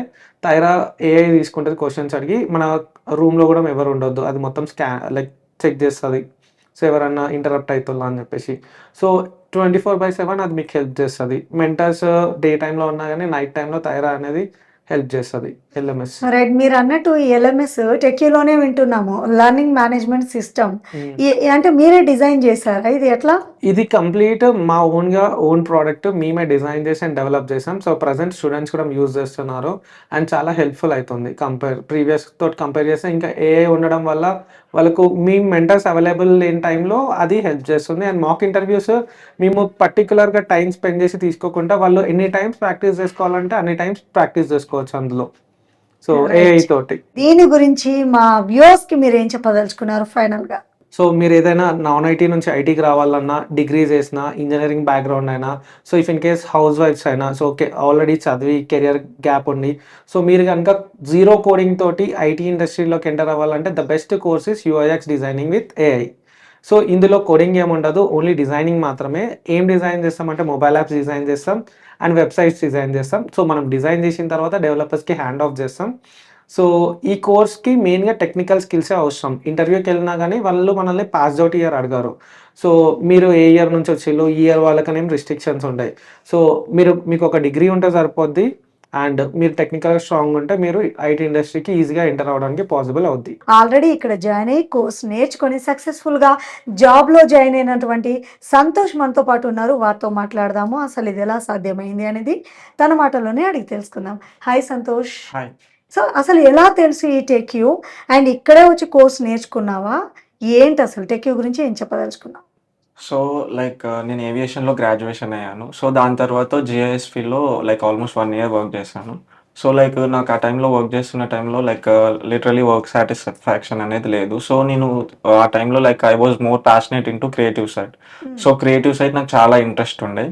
థైరా ఏఐ తీసుకుంటుంది క్వశ్చన్స్ అడిగి. మన రూమ్లో కూడా ఎవరు ఉండొద్దు, అది మొత్తం చెక్ చేస్తుంది. సో ఎవరన్నా ఇంటరప్ట్ అవుతుందా అని చెప్పేసి. సో 24/7 అది మీకు హెల్ప్ చేస్తుంది. మెంటర్స్ డే టైంలో ఉన్నా కానీ నైట్ టైంలో థైరా అనేది హెల్ప్ చేస్తుంది ఎల్ఎంఎస్. రైట్, మీరు అన్నట్టు ఈ ఎల్ఎంఎస్ టెక్యూలోనే వింటున్నాము, లర్నింగ్ మేనేజ్మెంట్ సిస్టమ్. అంటే మీరే డిజైన్ చేశారా? ఇది ఎట్లా? ఇది కంప్లీట్ మా ఓన్ ప్రోడక్ట్ మేమే డిజైన్ చేసి అండ్ డెవలప్ చేసాం. సో ప్రజెంట్ స్టూడెంట్స్ కూడా యూజ్ చేస్తున్నారు అండ్ చాలా హెల్ప్ఫుల్ అవుతుంది. ప్రీవియస్ తోటి కంపేర్ చేస్తే ఇంకా ఏఐ ఉండడం వల్ల వాళ్ళకు మీ మెంటర్స్ అవైలబుల్ లేని టైంలో అది హెల్ప్ చేస్తుంది. అండ్ మాక్ ఇంటర్వ్యూస్ మేము పర్టికులర్గా టైం స్పెండ్ చేసి తీసుకోకుండా వాళ్ళు ఎన్ని టైమ్స్ ప్రాక్టీస్ చేసుకోవాలంటే అన్ని టైమ్స్ ప్రాక్టీస్ చేసుకోవచ్చు అందులో. సో ఏఐ తోటి దీని గురించి మా వ్యూవర్స్కి మీరు ఏం చెప్పదలుచుకున్నారు ఫైనల్గా? సో మీరు ఏదైనా నాన్ ఐటీ నుంచి ఐటీకి రావాలన్నా, డిగ్రీ చేసినా, ఇంజనీరింగ్ బ్యాక్గ్రౌండ్ అయినా, సో ఇఫ్ ఇన్ కేస్ హౌస్ వైఫ్స్ అయినా, సో ఆల్రెడీ చదివి కెరియర్ గ్యాప్ ఉంది, సో మీరు కనుక జీరో కోడింగ్ తోటి ఐటీ ఇండస్ట్రీలోకి ఎంటర్ అవ్వాలంటే the best course is UIX designing with AI. So ఇందులో కోడింగ్ ఏముండదు, ఓన్లీ డిజైనింగ్ మాత్రమే. ఏం డిజైన్ చేస్తామంటే మొబైల్ యాప్స్ డిజైన్ చేస్తాం అండ్ వెబ్సైట్స్ డిజైన్ చేస్తాం. సో మనం డిజైన్ చేసిన తర్వాత డెవలపర్స్కి హ్యాండ్ ఆఫ్ చేస్తాం. సో ఈ కోర్స్కి మెయిన్గా టెక్నికల్ స్కిల్సే అవసరం. ఇంటర్వ్యూకి వెళ్ళినా కానీ వాళ్ళు మనల్ని పాస్ అవుట్ ఇయర్ అడగారు. సో మీరు ఏ ఇయర్ నుంచి వచ్చిళ్ళు, ఈ ఇయర్ వాళ్ళకనేం రిస్ట్రిక్షన్స్ ఉంటాయి. సో మీకు ఒక డిగ్రీ ఉంటే సరిపోద్ది అండ్ మీరు టెక్నికల్గా స్ట్రాంగ్ ఉంటే మీరు ఐటీ ఇండస్ట్రీకి ఈజీగా ఎంటర్ అవ్వడానికి పాసిబుల్ అవుద్ది. ఆల్రెడీ ఇక్కడ జాయిన్ అయ్యి కోర్స్ నేర్చుకొని సక్సెస్ఫుల్గా జాబ్లో జాయిన్ అయినటువంటి సంతోష్ మనతో పాటు ఉన్నారు. వారితో మాట్లాడదాము, అసలు ఇది ఎలా సాధ్యమైంది అనేది తన మాటలోనే అడిగి తెలుసుకుందాం. హాయ్ సంతోష్. హాయ్. సో అసలు ఎలా తెలుసు ఈ టెక్యూ అండ్ ఇక్కడే వచ్చి కోర్స్ నేర్చుకున్నావా? ఏంటి అసలు టెక్యూ గురించి ఏం చెప్పదలుచుకున్నావు? సో నేను ఏవియేషన్లో గ్రాడ్యుయేషన్ అయ్యాను. సో దాని తర్వాత జిఐఎస్ఫీలో ఆల్మోస్ట్ 1 year వర్క్ చేశాను. సో నాకు ఆ టైంలో వర్క్ చేస్తున్న టైంలో లిటరలీ వర్క్ సాటిస్ఫాక్షన్ అనేది లేదు. సో నేను ఆ టైంలో I was more passionate into creative side. So creative side నాకు చాలా ఇంట్రెస్ట్ ఉండే.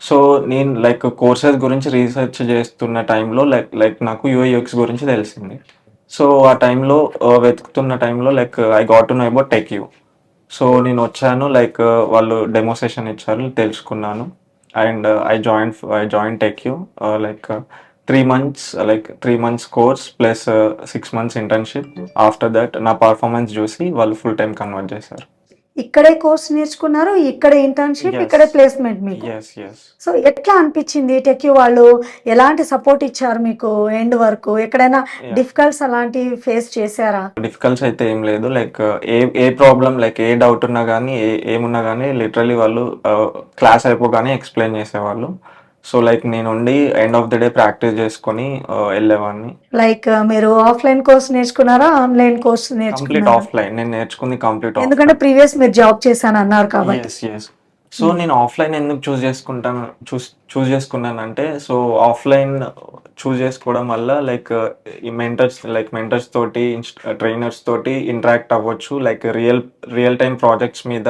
సో నేను కోర్సెస్ గురించి రీసెర్చ్ చేస్తున్న టైంలో నాకు యూఐఎక్స్ గురించి తెలిసింది. సో ఆ టైంలో వెతుకుతున్న టైంలో I got to know about TechQ. So నేను వచ్చాను, వాళ్ళు డెమో సెషన్ ఇచ్చారు, తెలుసుకున్నాను and I join TechQ. 3 months course plus 6 months internship. After that నా పర్ఫార్మెన్స్ చూసి వాళ్ళు ఫుల్ టైం కన్వర్ట్ చేశారు. ఇక్కడే కోర్స్ నేర్చుకున్నారు, ఇక్కడే ఇంటర్న్షిప్, ఇక్కడే ప్లేస్మెంట్ మీకు. సో ఎట్లా అనిపించింది? టెక్యూ వాళ్ళు ఎలాంటి సపోర్ట్ ఇచ్చారు మీకు ఎండ్ వరకు? ఎక్కడైనా డిఫికల్ట్స్ అలాంటివి ఫేస్ చేశారా? డిఫికల్ట్స్ అయితే ఏం లేదు. ఏ ప్రాబ్లం ఏ డౌట్ ఉన్నా కానీ ఏమున్నా కానీ లిటరలీ వాళ్ళు క్లాస్ అయిపోగానే ఎక్స్ప్లెయిన్ చేసేవాళ్ళు. సో నేనుండి end of the day practice చేసుకొని వెళ్ళేవాడిని. మీరు ఆఫ్లైన్ కోర్స్ నేర్చుకున్నారా, ఆన్లైన్ కోర్స్ కంప్లీట్ నేర్చుకున్నారా? ఆఫ్లైన్. నేను నేర్చుకుంది కంప్లీట్ ఎందుకంటే ప్రీవియస్ మీరు జాబ్ చేశాను అన్నారు కాబట్టి. yes. సో నేను ఆఫ్లైన్ ఎందుకు చూస్ చేసుకున్నానంటే, సో ఆఫ్లైన్ చూస్ చేసుకోవడం వల్ల లైక్ ఈ మెంటర్స్ తోటి ట్రైనర్స్ తోటి ఇంటరాక్ట్ అవ్వచ్చు, లైక్ రియల్ టైం ప్రాజెక్ట్స్ మీద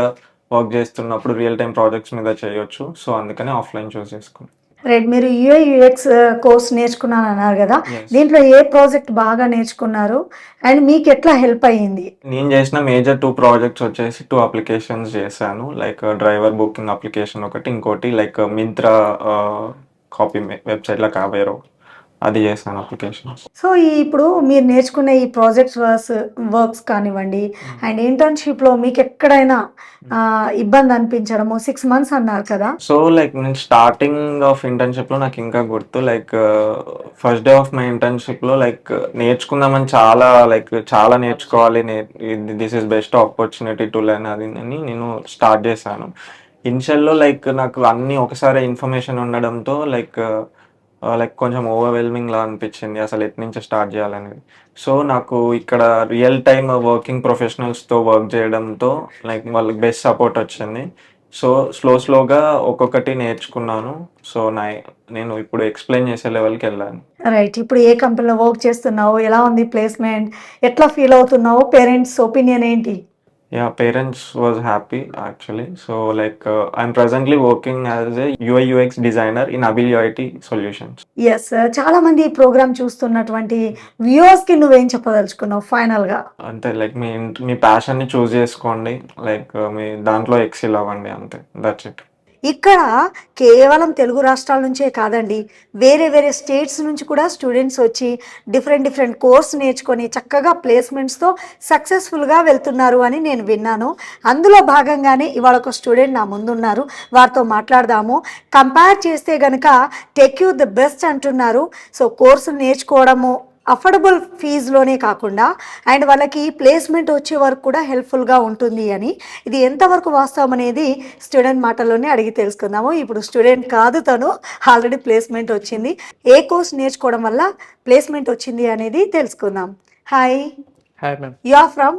వర్క్ చేస్తున్నప్పుడు రియల్ టైం ప్రాజెక్ట్స్ మీద చేయొచ్చు. సో అందుకని ఆఫ్లైన్ చూస్ చేసుకున్నాను. రైట్, మీరు UI/UX కోర్స్ నేర్చుకున్నాను అన్నారు కదా, Yes. దీంట్లో ఏ ప్రాజెక్ట్ బాగా నేర్చుకున్నారు అండ్ మీకు ఎట్లా హెల్ప్ అయ్యింది? నేను చేసిన మేజర్ 2 ప్రాజెక్ట్స్ వచ్చేసి 2 అప్లికేషన్స్ చేశాను. లైక్ డ్రైవర్ బుకింగ్ అప్లికేషన్ ఒకటి, ఇంకోటి లైక్ మింత్రా కాపీ వెబ్సైట్లో కావేరో అది చేశాను అప్లికేషన్స్. సో ఇప్పుడు మీరు నేర్చుకునే ఈ ప్రాజెక్ట్స్ వర్క్స్ కానివ్వండి అండ్ ఇంటర్న్షిప్లో మీకు ఎక్కడైనా ఇబ్బంది అనిపించడము, 6 months అన్నారు కదా. సో లైక్ నేను స్టార్టింగ్ ఆఫ్ ఇంటర్న్షిప్లో నాకు ఇంకా గుర్తు, like first day of my ఇంటర్న్షిప్లో లైక్ నేర్చుకుందామని చాలా నేర్చుకోవాలి, this is best opportunity to learn అది అని నేను స్టార్ట్ చేశాను. ఇనిషియల్లో లైక్ నాకు అన్నీ ఒకసారి ఇన్ఫర్మేషన్ ఉండడంతో లైక్ కొంచెం ఓవర్వెల్మింగ్ లా అనిపించింది అసలు ఎటు నుంచి స్టార్ట్ చేయాలనేది. సో నాకు ఇక్కడ రియల్ టైమ్ వర్కింగ్ ప్రొఫెషనల్స్తో వర్క్ చేయడంతో లైక్ వాళ్ళకి బెస్ట్ సపోర్ట్ వచ్చింది. సో స్లోగా ఒక్కొక్కటి నేర్చుకున్నాను. సో నేను ఇప్పుడు ఎక్స్ప్లెయిన్ చేసే లెవెల్కి వెళ్ళాను. రైట్, ఇప్పుడు ఏ కంపెనీలో వర్క్ చేస్తున్నావు, ఎలా ఉంది ప్లేస్మెంట్, ఎట్లా ఫీల్ అవుతున్నావు, పేరెంట్స్ ఒపీనియన్ ఏంటి? Yeah, parents was happy actually. So like I'm presently working as a UI/UX designer in Abilio IT Solutions. Yes, చాలా మంది ఈ ప్రోగ్రామ్ చూస్తున్నటువంటి వ్యూవర్స్ కి నువ్వేం చెప్పదలుచుకున్నావు ఫైనల్ గా? అంతే, లైక్ మీ ప్యాషన్ ని చూస్ చేసుకోండి, లైక్ మీ దాంట్లో ఎక్సెల్ అవ్వండి, అంతే, దట్స్ ఇట్. ఇక్కడ కేవలం తెలుగు రాష్ట్రాల నుంచే కాదండి, వేరే స్టేట్స్ నుంచి కూడా స్టూడెంట్స్ వచ్చి డిఫరెంట్ కోర్స్ నేర్చుకొని చక్కగా ప్లేస్మెంట్స్తో సక్సెస్ఫుల్గా వెళ్తున్నారు అని నేను విన్నాను. అందులో భాగంగానే ఇవాళ ఒక స్టూడెంట్ నా ముందున్నారు, వారితో మాట్లాడదాము. కంపేర్ చేస్తే గనక టెక్యూ ది బెస్ట్ అంటున్నారు. సో కోర్సులు నేర్చుకోవడము అఫోర్డబుల్ ఫీజులోనే కాకుండా అండ్ వాళ్ళకి ప్లేస్మెంట్ వచ్చే వరకు కూడా హెల్ప్ఫుల్గా ఉంటుంది అని, ఇది ఎంతవరకు వాస్తవం అనేది స్టూడెంట్ మాటల్లోనే అడిగి తెలుసుకుందాము. ఇప్పుడు స్టూడెంట్ కాదు, తను ఆల్రెడీ ప్లేస్మెంట్ వచ్చింది. ఏ కోర్స్ నేర్చుకోవడం వల్ల ప్లేస్మెంట్ వచ్చింది అనేది తెలుసుకుందాం. Hi. Hi ma'am. You are from?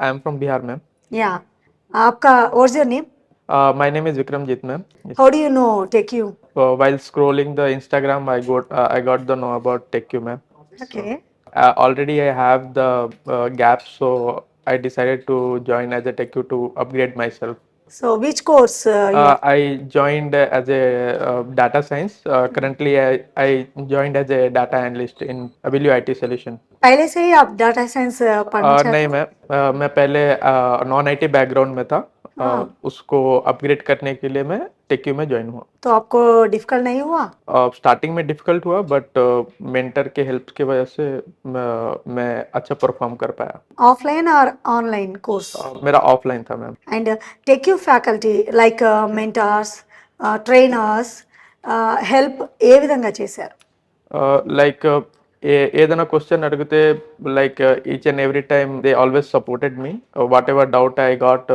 I am from Bihar ma'am. Yeah, आपका what's your name? My name is Vikramjit ma'am. Yes. How do you know TechU? While scrolling the Instagram, I got to know about TechU ma'am. Okay. Already I have the gaps, so I decided to join as a TechU to upgrade myself. So which course you are? I joined as a data science. Currently I joined as a data analyst in Abilio IT Solution. पहले से ही आप data science पढ़ना चाहते? नहीं ma'am, मैं पहले non IT background में था. उसको अपग्रेड करने के लिए मैं टेक्यू में ज्वाइन हुआ. तो आपको डिफिकल्ट नहीं हुआ? स्टार्टिंग में डिफिकल्ट हुआ, बट मेंटर के हेल्प की वजह से मैं अच्छा परफॉर्म कर पाया. ऑफलाइन और ऑनलाइन कोर्स? मेरा ऑफलाइन था ma'am. And TechU faculty like mentors, trainers help ఏ విధంగా చేశారు? Like ఏదైనా క్వశ్చన్ అడిగితే like each and every time they always supported me. What ever doubt I got,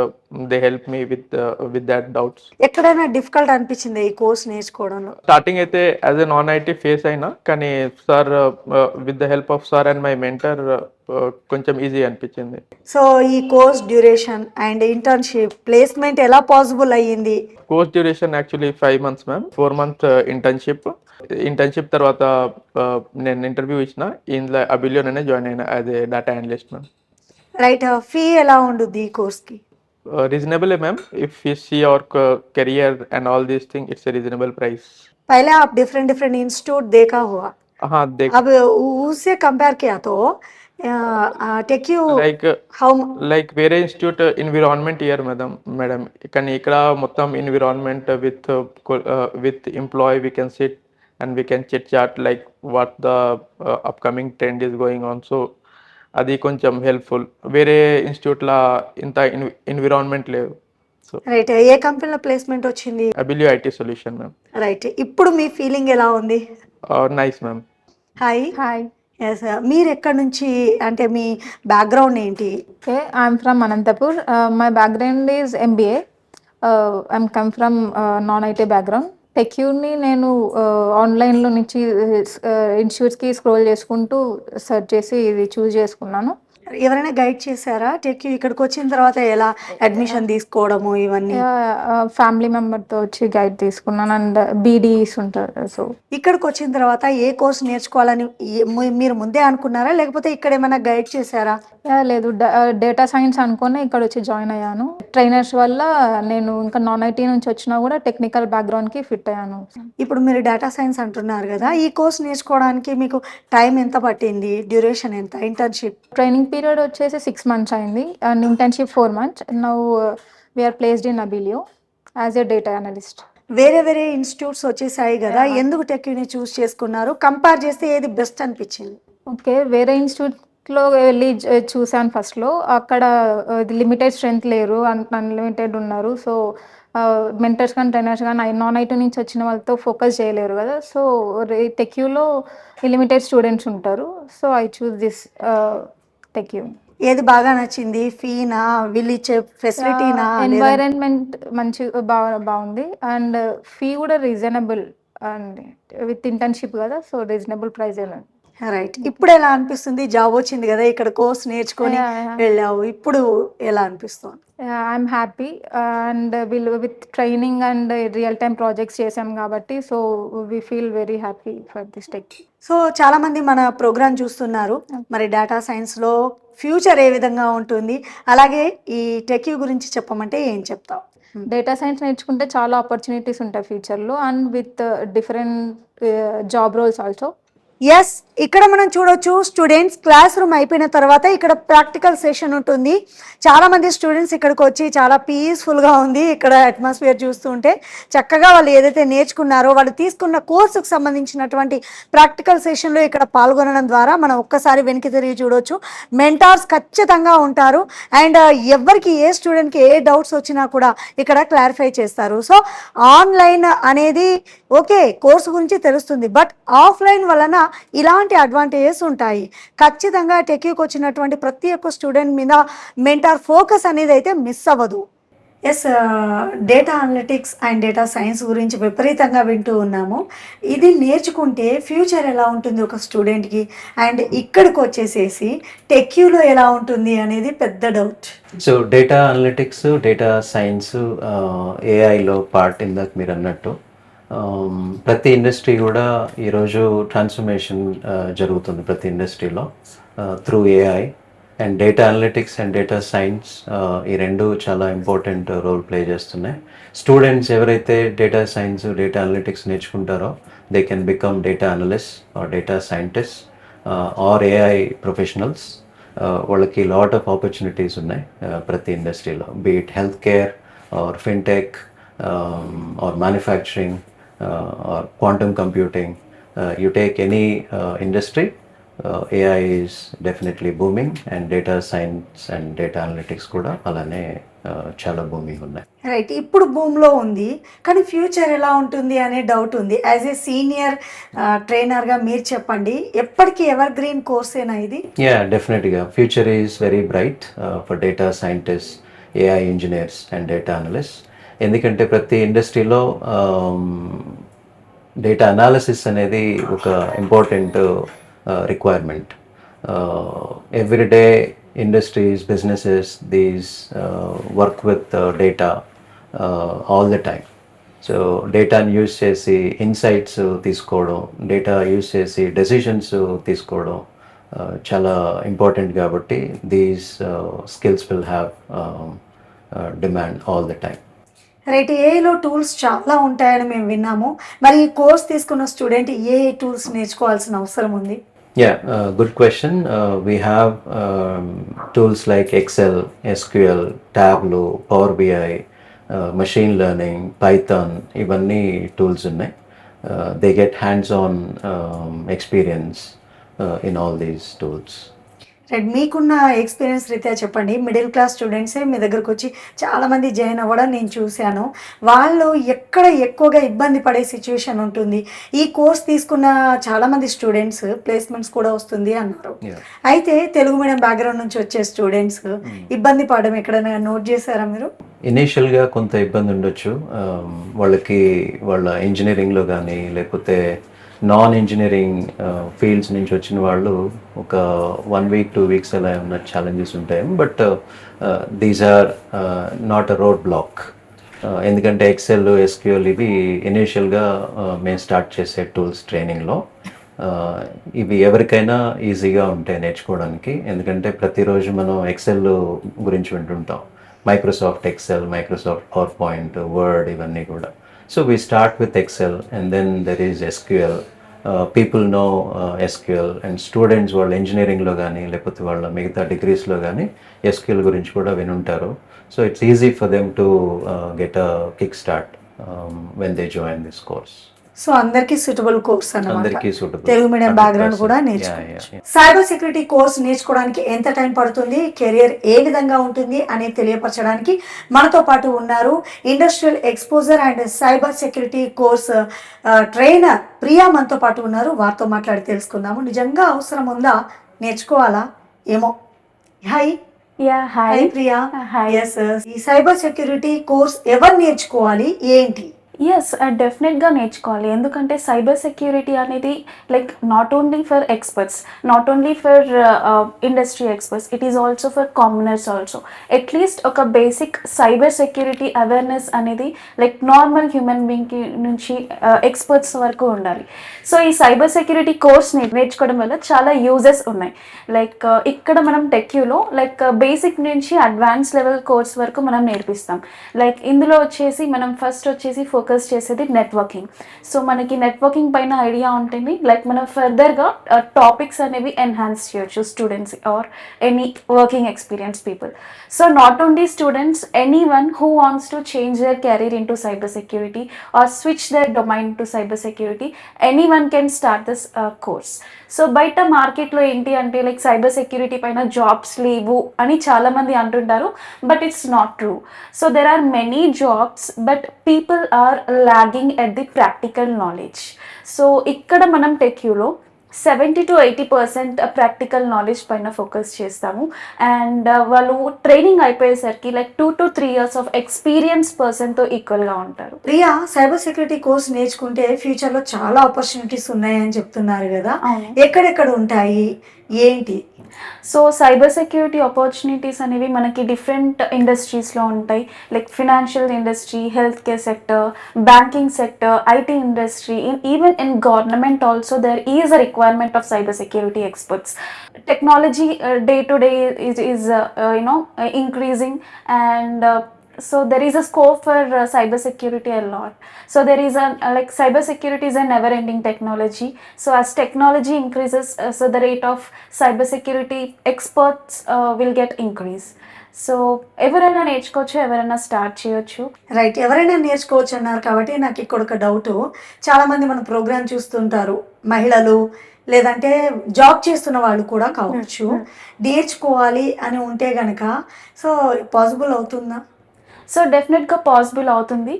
they help me with that doubts. ఎక్కడైనా difficult అనిపించింది ఈ course నేర్చుకోవడంలో? Starting అయితే as a non IT face అయినా, కానీ sir with the help of sir and my mentor కొంచెం easy అనిపించింది. So ఈ course duration and internship placement ఎలా పాసిబుల్ అయ్యింది? Course duration actually 5 months ma'am. 4 month internship తర్వాత నేను ఇంటర్వ్యూ ఇచ్చిన, ఇందులో అబిలియోనే జాయిన్ అయినా as a data analyst ma'am. Right, fee ఎలా ఉంటుంది ఈ కోర్స్కి? रीजनेबल है मैम. इफ यू सी और career and all this thing, it's a reasonable price. पहले आप डिफरेंट इंस्टीट्यूट देखा हुआ? हाँ, देख. अब उससे कंपेयर किया तो TechU like వేరే ఇన్స్టిట్యూట్ ఎన్విరాన్మెంట్ ఇయర్ మేడం, కానీ ఇక్కడ మొత్తం environment with employee we can sit and we can chit chat like what the upcoming trend is going on. So అది కొంచెం హెల్ప్ఫుల్. వేరే ఇన్స్టిట్యూట్లా ఇంత ఎన్విరాన్మెంట్ లేదు. సో రైట్, ఏ కంపెనీలో ప్లేస్మెంట్ వచ్చింది? Abilio IT solution ma'am. Right, ఇప్పుడు మీ ఫీలింగ్ ఎలా ఉంది? Nice ma'am. Hi. Hi. Yes, మీరు ఎక్కడి నుంచి, అంటే మీ బ్యాక్గ్రౌండ్ ఏంటి? Okay, I'm from Anantapur. My background is MBA. I'm come from non-IT background. టెక్యూని నేను ఆన్లైన్లో నుంచి ఇన్స్టిట్యూట్స్కి స్క్రోల్ చేసుకుంటూ సెర్చ్ చేసి ఇది చూస్ చేసుకున్నాను. ఎవరైనా గైడ్ చేశారా టెక్ ఇక్కడికి వచ్చిన తర్వాత ఎలా అడ్మిషన్ తీసుకోవడము ఇవన్నీ? ఫ్యామిలీ మెంబర్తో వచ్చి గైడ్ తీసుకున్నాను అండ్ బీడీస్ ఉంటారు. సో ఇక్కడికి వచ్చిన తర్వాత ఏ కోర్స్ నేర్చుకోవాలని మీరు ముందే అనుకున్నారా, లేకపోతే ఇక్కడ ఏమైనా గైడ్ చేశారా? లేదు, డేటా సైన్స్ అనుకుని ఇక్కడ వచ్చి జాయిన్ అయ్యాను. ట్రైనర్స్ వల్ల నేను ఇంకా నాన్ ఐటీ నుంచి వచ్చినా కూడా టెక్నికల్ బ్యాక్గ్రౌండ్కి ఫిట్ అయ్యాను. ఇప్పుడు మీరు డేటా సైన్స్ అంటున్నారు కదా, ఈ కోర్స్ నేర్చుకోవడానికి మీకు టైం ఎంత పట్టింది, డ్యూరేషన్ ఎంత, ఇంటర్న్షిప్? ట్రైనింగ్ పీరియడ్ వచ్చేసి 6 months అయింది and internship 4 months. Now we're placed in Abilio as a data analyst. వేరే వేరే ఇన్స్టిట్యూట్స్ వచ్చేసాయి కదా, ఎందుకు టెక్ యూని చూస్ చేసుకున్నారు? కంపేర్ చేస్తే ఏది బెస్ట్ అనిపించింది? ఓకే, వేరే ఇన్స్టిట్యూట్లో వెళ్ళి చూశాను ఫస్ట్లో. అక్కడ లిమిటెడ్ స్ట్రెంత్ లేరు, అన్లిమిటెడ్ ఉన్నారు. సో మెంటర్స్ కానీ ట్రైనర్స్ కానీ నాన్ ఐటీ నుంచి వచ్చిన వాళ్ళతో ఫోకస్ చేయలేరు కదా. సో టెక్యూలో లిమిటెడ్ స్టూడెంట్స్ ఉంటారు. So I choose this TechQ. ఏది బాగా నచ్చింది? ఫీనా, వీళ్ళు ఇచ్చే ఫెసిలిటీనా? ఎన్వైరన్మెంట్ మంచి బాగుంది అండ్ ఫీ కూడా రీజనబుల్ అండ్ విత్ ఇంటర్న్షిప్ కదా, సో రీజనబుల్ ప్రైస్. రైట్. ఇప్పుడు ఎలా అనిపిస్తుంది? జాబ్ వచ్చింది కదా, ఇక్కడ కోర్స్ నేర్చుకొని వెళ్ళావు, ఇప్పుడు ఎలా అనిపిస్తుంది? ఐఎమ్ హ్యాపీ అండ్ వీళ్ళు with training and real time projects చేసాం కాబట్టి so we feel very happy for this tech. So చాలా మంది మన ప్రోగ్రామ్ చూస్తున్నారు, మరి డేటా సైన్స్లో ఫ్యూచర్ ఏ విధంగా ఉంటుంది, అలాగే ఈ టెక్ గురించి చెప్పమంటే ఏం చెప్తావు? డేటా సైన్స్ నేర్చుకుంటే చాలా ఆపర్చునిటీస్ ఉంటాయి ఫ్యూచర్లో and with different job roles also. Yes, ఇక్కడ మనం చూడొచ్చు స్టూడెంట్స్ క్లాస్ రూమ్ అయిపోయిన తర్వాత ఇక్కడ ప్రాక్టికల్ సెషన్ ఉంటుంది. చాలా మంది స్టూడెంట్స్ ఇక్కడికి వచ్చి చాలా పీస్ఫుల్గా ఉంది ఇక్కడ అట్మాస్ఫియర్ చూస్తుంటే. చక్కగా వాళ్ళు ఏదైతే నేర్చుకున్నారో వాళ్ళు తీసుకున్న కోర్సుకు సంబంధించినటువంటి ప్రాక్టికల్ సెషన్లో ఇక్కడ పాల్గొనడం ద్వారా మనం ఒక్కసారి వెనక్కి తిరిగి చూడొచ్చు. మెంటార్స్ ఖచ్చితంగా ఉంటారు అండ్ ఎవరికి ఏ స్టూడెంట్కి ఏ డౌట్స్ వచ్చినా కూడా ఇక్కడ క్లారిఫై చేస్తారు. సో ఆన్లైన్ అనేది ఓకే కోర్సు గురించి తెలుస్తుంది, బట్ ఆఫ్లైన్ వలన ఇలాంటి అడ్వాంటేజెస్ ఉంటాయి. ఖచ్చితంగా టెక్యూకి వచ్చినటువంటి ప్రతి ఒక్క స్టూడెంట్ మీద మెంటార్ ఫోకస్ అనేది అయితే మిస్ అవ్వదు. Yes, data analytics and data science గురించి విపరీతంగా వింటూ ఉన్నాము. ఇది నేర్చుకుంటే ఫ్యూచర్ ఎలా ఉంటుంది ఒక స్టూడెంట్కి, అండ్ ఇక్కడికి వచ్చేసేసి టెక్యూలో ఎలా ఉంటుంది అనేది పెద్ద doubt. So data analytics, data science, ఏఐలో పార్ట్ ఇందాక మీరు అన్నట్టు ప్రతి ఇండస్ట్రీ కూడా ఈరోజు ట్రాన్స్ఫర్మేషన్ జరుగుతుంది ప్రతి ఇండస్ట్రీలో through AI. And data analytics and data science ఈ రెండు చాలా ఇంపార్టెంట్ రోల్ ప్లే చేస్తున్నాయి. స్టూడెంట్స్ ఎవరైతే డేటా సైన్స్, డేటా అనలిటిక్స్ నేర్చుకుంటారో they can become data analyst or data scientist or AI professionals. వాళ్ళకి లాట్ ఆఫ్ ఆపర్చునిటీస్ ఉన్నాయి ప్రతి ఇండస్ట్రీలో, be it health care or fintech or manufacturing or quantum computing. You take any industry, AI is definitely booming and data science and data analytics కూడా అలానే చాలా booming ఉన్నాయి. Right, ఇప్పుడు భూమిలో ఉంది కానీ ఫ్యూచర్ ఎలా ఉంటుంది అనే డౌట్ ఉంది. యాజ్ ఏ సీనియర్ ట్రైనర్గా మీరు చెప్పండి, ఎప్పటికీ ఎవర్ గ్రీన్ కోర్సేనా ఇది? యా, డెఫినెట్గా future is very bright for data scientist, AI engineers and data analyst. ఎందుకంటే ప్రతి ఇండస్ట్రీలో డేటా అనాలిసిస్ అనేది ఒక important requirement. Everyday industries, businesses, these work with data all the time. So డేటాని యూజ్ చేసి insights తీసుకోవడం, డేటా యూజ్ చేసి decisions తీసుకోవడం చాలా ఇంపార్టెంట్ కాబట్టి these skills will have demand all the time. Right, ఏఐలో టూల్స్ చాలా ఉంటాయని మేము విన్నాము. మరి ఈ కోర్స్ తీసుకున్న స్టూడెంట్ ఏ టూల్స్ నేర్చుకోవాల్సిన అవసరం ఉంది? Yeah, good question. We have tools like Excel, SQL, Tableau, Power BI, machine learning, Python, ఇవన్నీ tools ఉన్నాయి. They get hands-on experience in all these tools. Right, మీకున్న ఎక్స్పీరియన్స్ రీత్యా చెప్పండి. మిడిల్ క్లాస్ స్టూడెంట్సే మీ దగ్గరకు వచ్చి చాలామంది జాయిన్ అవ్వడం నేను చూశాను. వాళ్ళు ఎక్కడ ఎక్కువగా ఇబ్బంది పడే సిచ్యువేషన్ ఉంటుంది? ఈ కోర్స్ తీసుకున్న చాలామంది స్టూడెంట్స్ ప్లేస్మెంట్స్ కూడా వస్తుంది అన్నారు. అయితే తెలుగు మీడియం బ్యాక్గ్రౌండ్ నుంచి వచ్చే స్టూడెంట్స్ ఇబ్బంది పడడం ఎక్కడైనా నోట్ చేశారా మీరు? ఇనీషియల్గా కొంత ఇబ్బంది ఉండొచ్చు వాళ్ళకి, వాళ్ళ ఇంజనీరింగ్లో కానీ లేకపోతే నాన్ ఇంజనీరింగ్ ఫీల్డ్స్ నుంచి వచ్చిన వాళ్ళు ఒక 1 వీక్ 2 వీక్స్ అలా ఉన్న ఛాలెంజెస్ ఉంటాయి. But these are not a road block. ఎందుకంటే ఎక్సెల్, ఎస్క్యూఎల్ ఇవి ఇనీషియల్గా మేము స్టార్ట్ చేసే టూల్స్ ట్రైనింగ్లో. ఇవి ఎవరికైనా ఈజీగా ఉంటాయి నేర్చుకోవడానికి. ఎందుకంటే ప్రతిరోజు మనం ఎక్సెల్ గురించి వింటుంటాం, Microsoft Excel, Microsoft PowerPoint, Word, ఇవన్నీ కూడా. So we start with Excel and then there is SQL. People know SQL and students వాళ్ళు ఇంజనీరింగ్లో కానీ లేకపోతే వాళ్ళ మిగతా డిగ్రీస్లో కానీ ఎస్క్యూఎల్ గురించి కూడా వినుంటారు. So it's easy for them to get a kick start when they join this course. So అందరికీ సూటబుల్ కోర్స్ అన్నమాట. అందరికీ suitable. తెలుగు మీడియం 100%. బ్యాక్గ్రౌండ్ కూడా Yeah, నేర్చుకోవచ్చు. yeah. సైబర్ సెక్యూరిటీ కోర్స్ నేర్చుకోవడానికి ఎంత టైం పడుతుంది, కెరియర్ ఏ విధంగా ఉంటుంది అనేది తెలియపరచడానికి మనతో పాటు ఉన్నారు industrial exposure and cyber security course trainer Priya మనతో పాటు ఉన్నారు. వారితో మాట్లాడి తెలుసుకుందాము. నిజంగా అవసరం ఉందా, నేర్చుకోవాలా ఏమో. Hi hi Priya. ఎస్, ఈ సైబర్ సెక్యూరిటీ కోర్స్ ఎవరు నేర్చుకోవాలి, ఏంటి? ఎస్, డెఫినెట్గా నేర్చుకోవాలి. ఎందుకంటే సైబర్ సెక్యూరిటీ అనేది like not only for experts, not only for industry experts, it is also for commoners also. At least ఒక బేసిక్ సైబర్ సెక్యూరిటీ అవేర్నెస్ అనేది లైక్ నార్మల్ హ్యూమన్ బీయింగ్కి నుంచి ఎక్స్పర్ట్స్ వరకు ఉండాలి. సో ఈ సైబర్ సెక్యూరిటీ కోర్స్ని నేర్చుకోవడం వల్ల చాలా యూజెస్ ఉన్నాయి. లైక్ ఇక్కడ మనం టెక్యూలో లైక్ బేసిక్ నుంచి అడ్వాన్స్ లెవెల్ కోర్స్ వరకు మనం నేర్పిస్తాం. లైక్ ఇందులో వచ్చేసి మనం ఫస్ట్ వచ్చేసి ఫోకస్ చేసేది నెట్వర్కింగ్. సో మనకి నెట్వర్కింగ్ పైన ఐడియా ఉంటుంది. లైక్ మనం ఫర్దర్గా టాపిక్స్ అనేవి ఎన్హాన్స్ చేయొచ్చు students or any working experience people. So not only students, any one who wants to change their career into cybersecurity or switch their domain to cybersecurity, anyone can start this course. So బయట మార్కెట్లో ఏంటి అంటే like cyber security పైన jobs లేవు అని చాలామంది అంటుంటారు, but it's not true. So there are many jobs, but people are lagging at the practical knowledge. So ఇక్కడ మనం టెక్యూలో 70 to 80% ప్రాక్టికల్ నాలెడ్జ్ పైన ఫోకస్ చేస్తాము. అండ్ వాళ్ళు ట్రైనింగ్ అయిపోయేసరికి like 2 to 3 years of experience పర్సన్తో ఈక్వల్గా ఉంటారు. ప్రియా, సైబర్ సెక్యూరిటీ కోర్స్ నేర్చుకుంటే ఫ్యూచర్లో చాలా ఆపర్చునిటీస్ ఉన్నాయని చెప్తున్నారు కదా, ఎక్కడెక్కడ ఉంటాయి, ఏంటి? సో సైబర్ సెక్యూరిటీ ఆపర్చునిటీస్ అనేవి మనకి డిఫరెంట్ ఇండస్ట్రీస్లో ఉంటాయి. Like financial industry, health care sector, banking sector, IT industry, even in government also there is a requirement of cyber security experts. Technology day to day is increasing, and so there is a scope for cyber security a lot. So there is like cyber security is a never ending technology. So as technology increases, so the rate of cyber security experts will get increase. So ఎవరైనా నేర్చుకోవచ్చు, ఎవరైనా start చేయొచ్చు. Right, ఎవరైనా నేర్చుకోవచ్చు అన్నారు కాబట్టి నాకు ఇక్కడ ఒక డౌట్. చాలామంది మన ప్రోగ్రామ్ చూస్తుంటారు, మహిళలు లేదంటే జాబ్ చేస్తున్న వాళ్ళు కూడా కావచ్చు. నేర్చుకోవాలి అని ఉంటే కనుక సో పాసిబుల్ అవుతుందా? సో డెఫినెట్గా పాసిబుల్ అవుతుంది.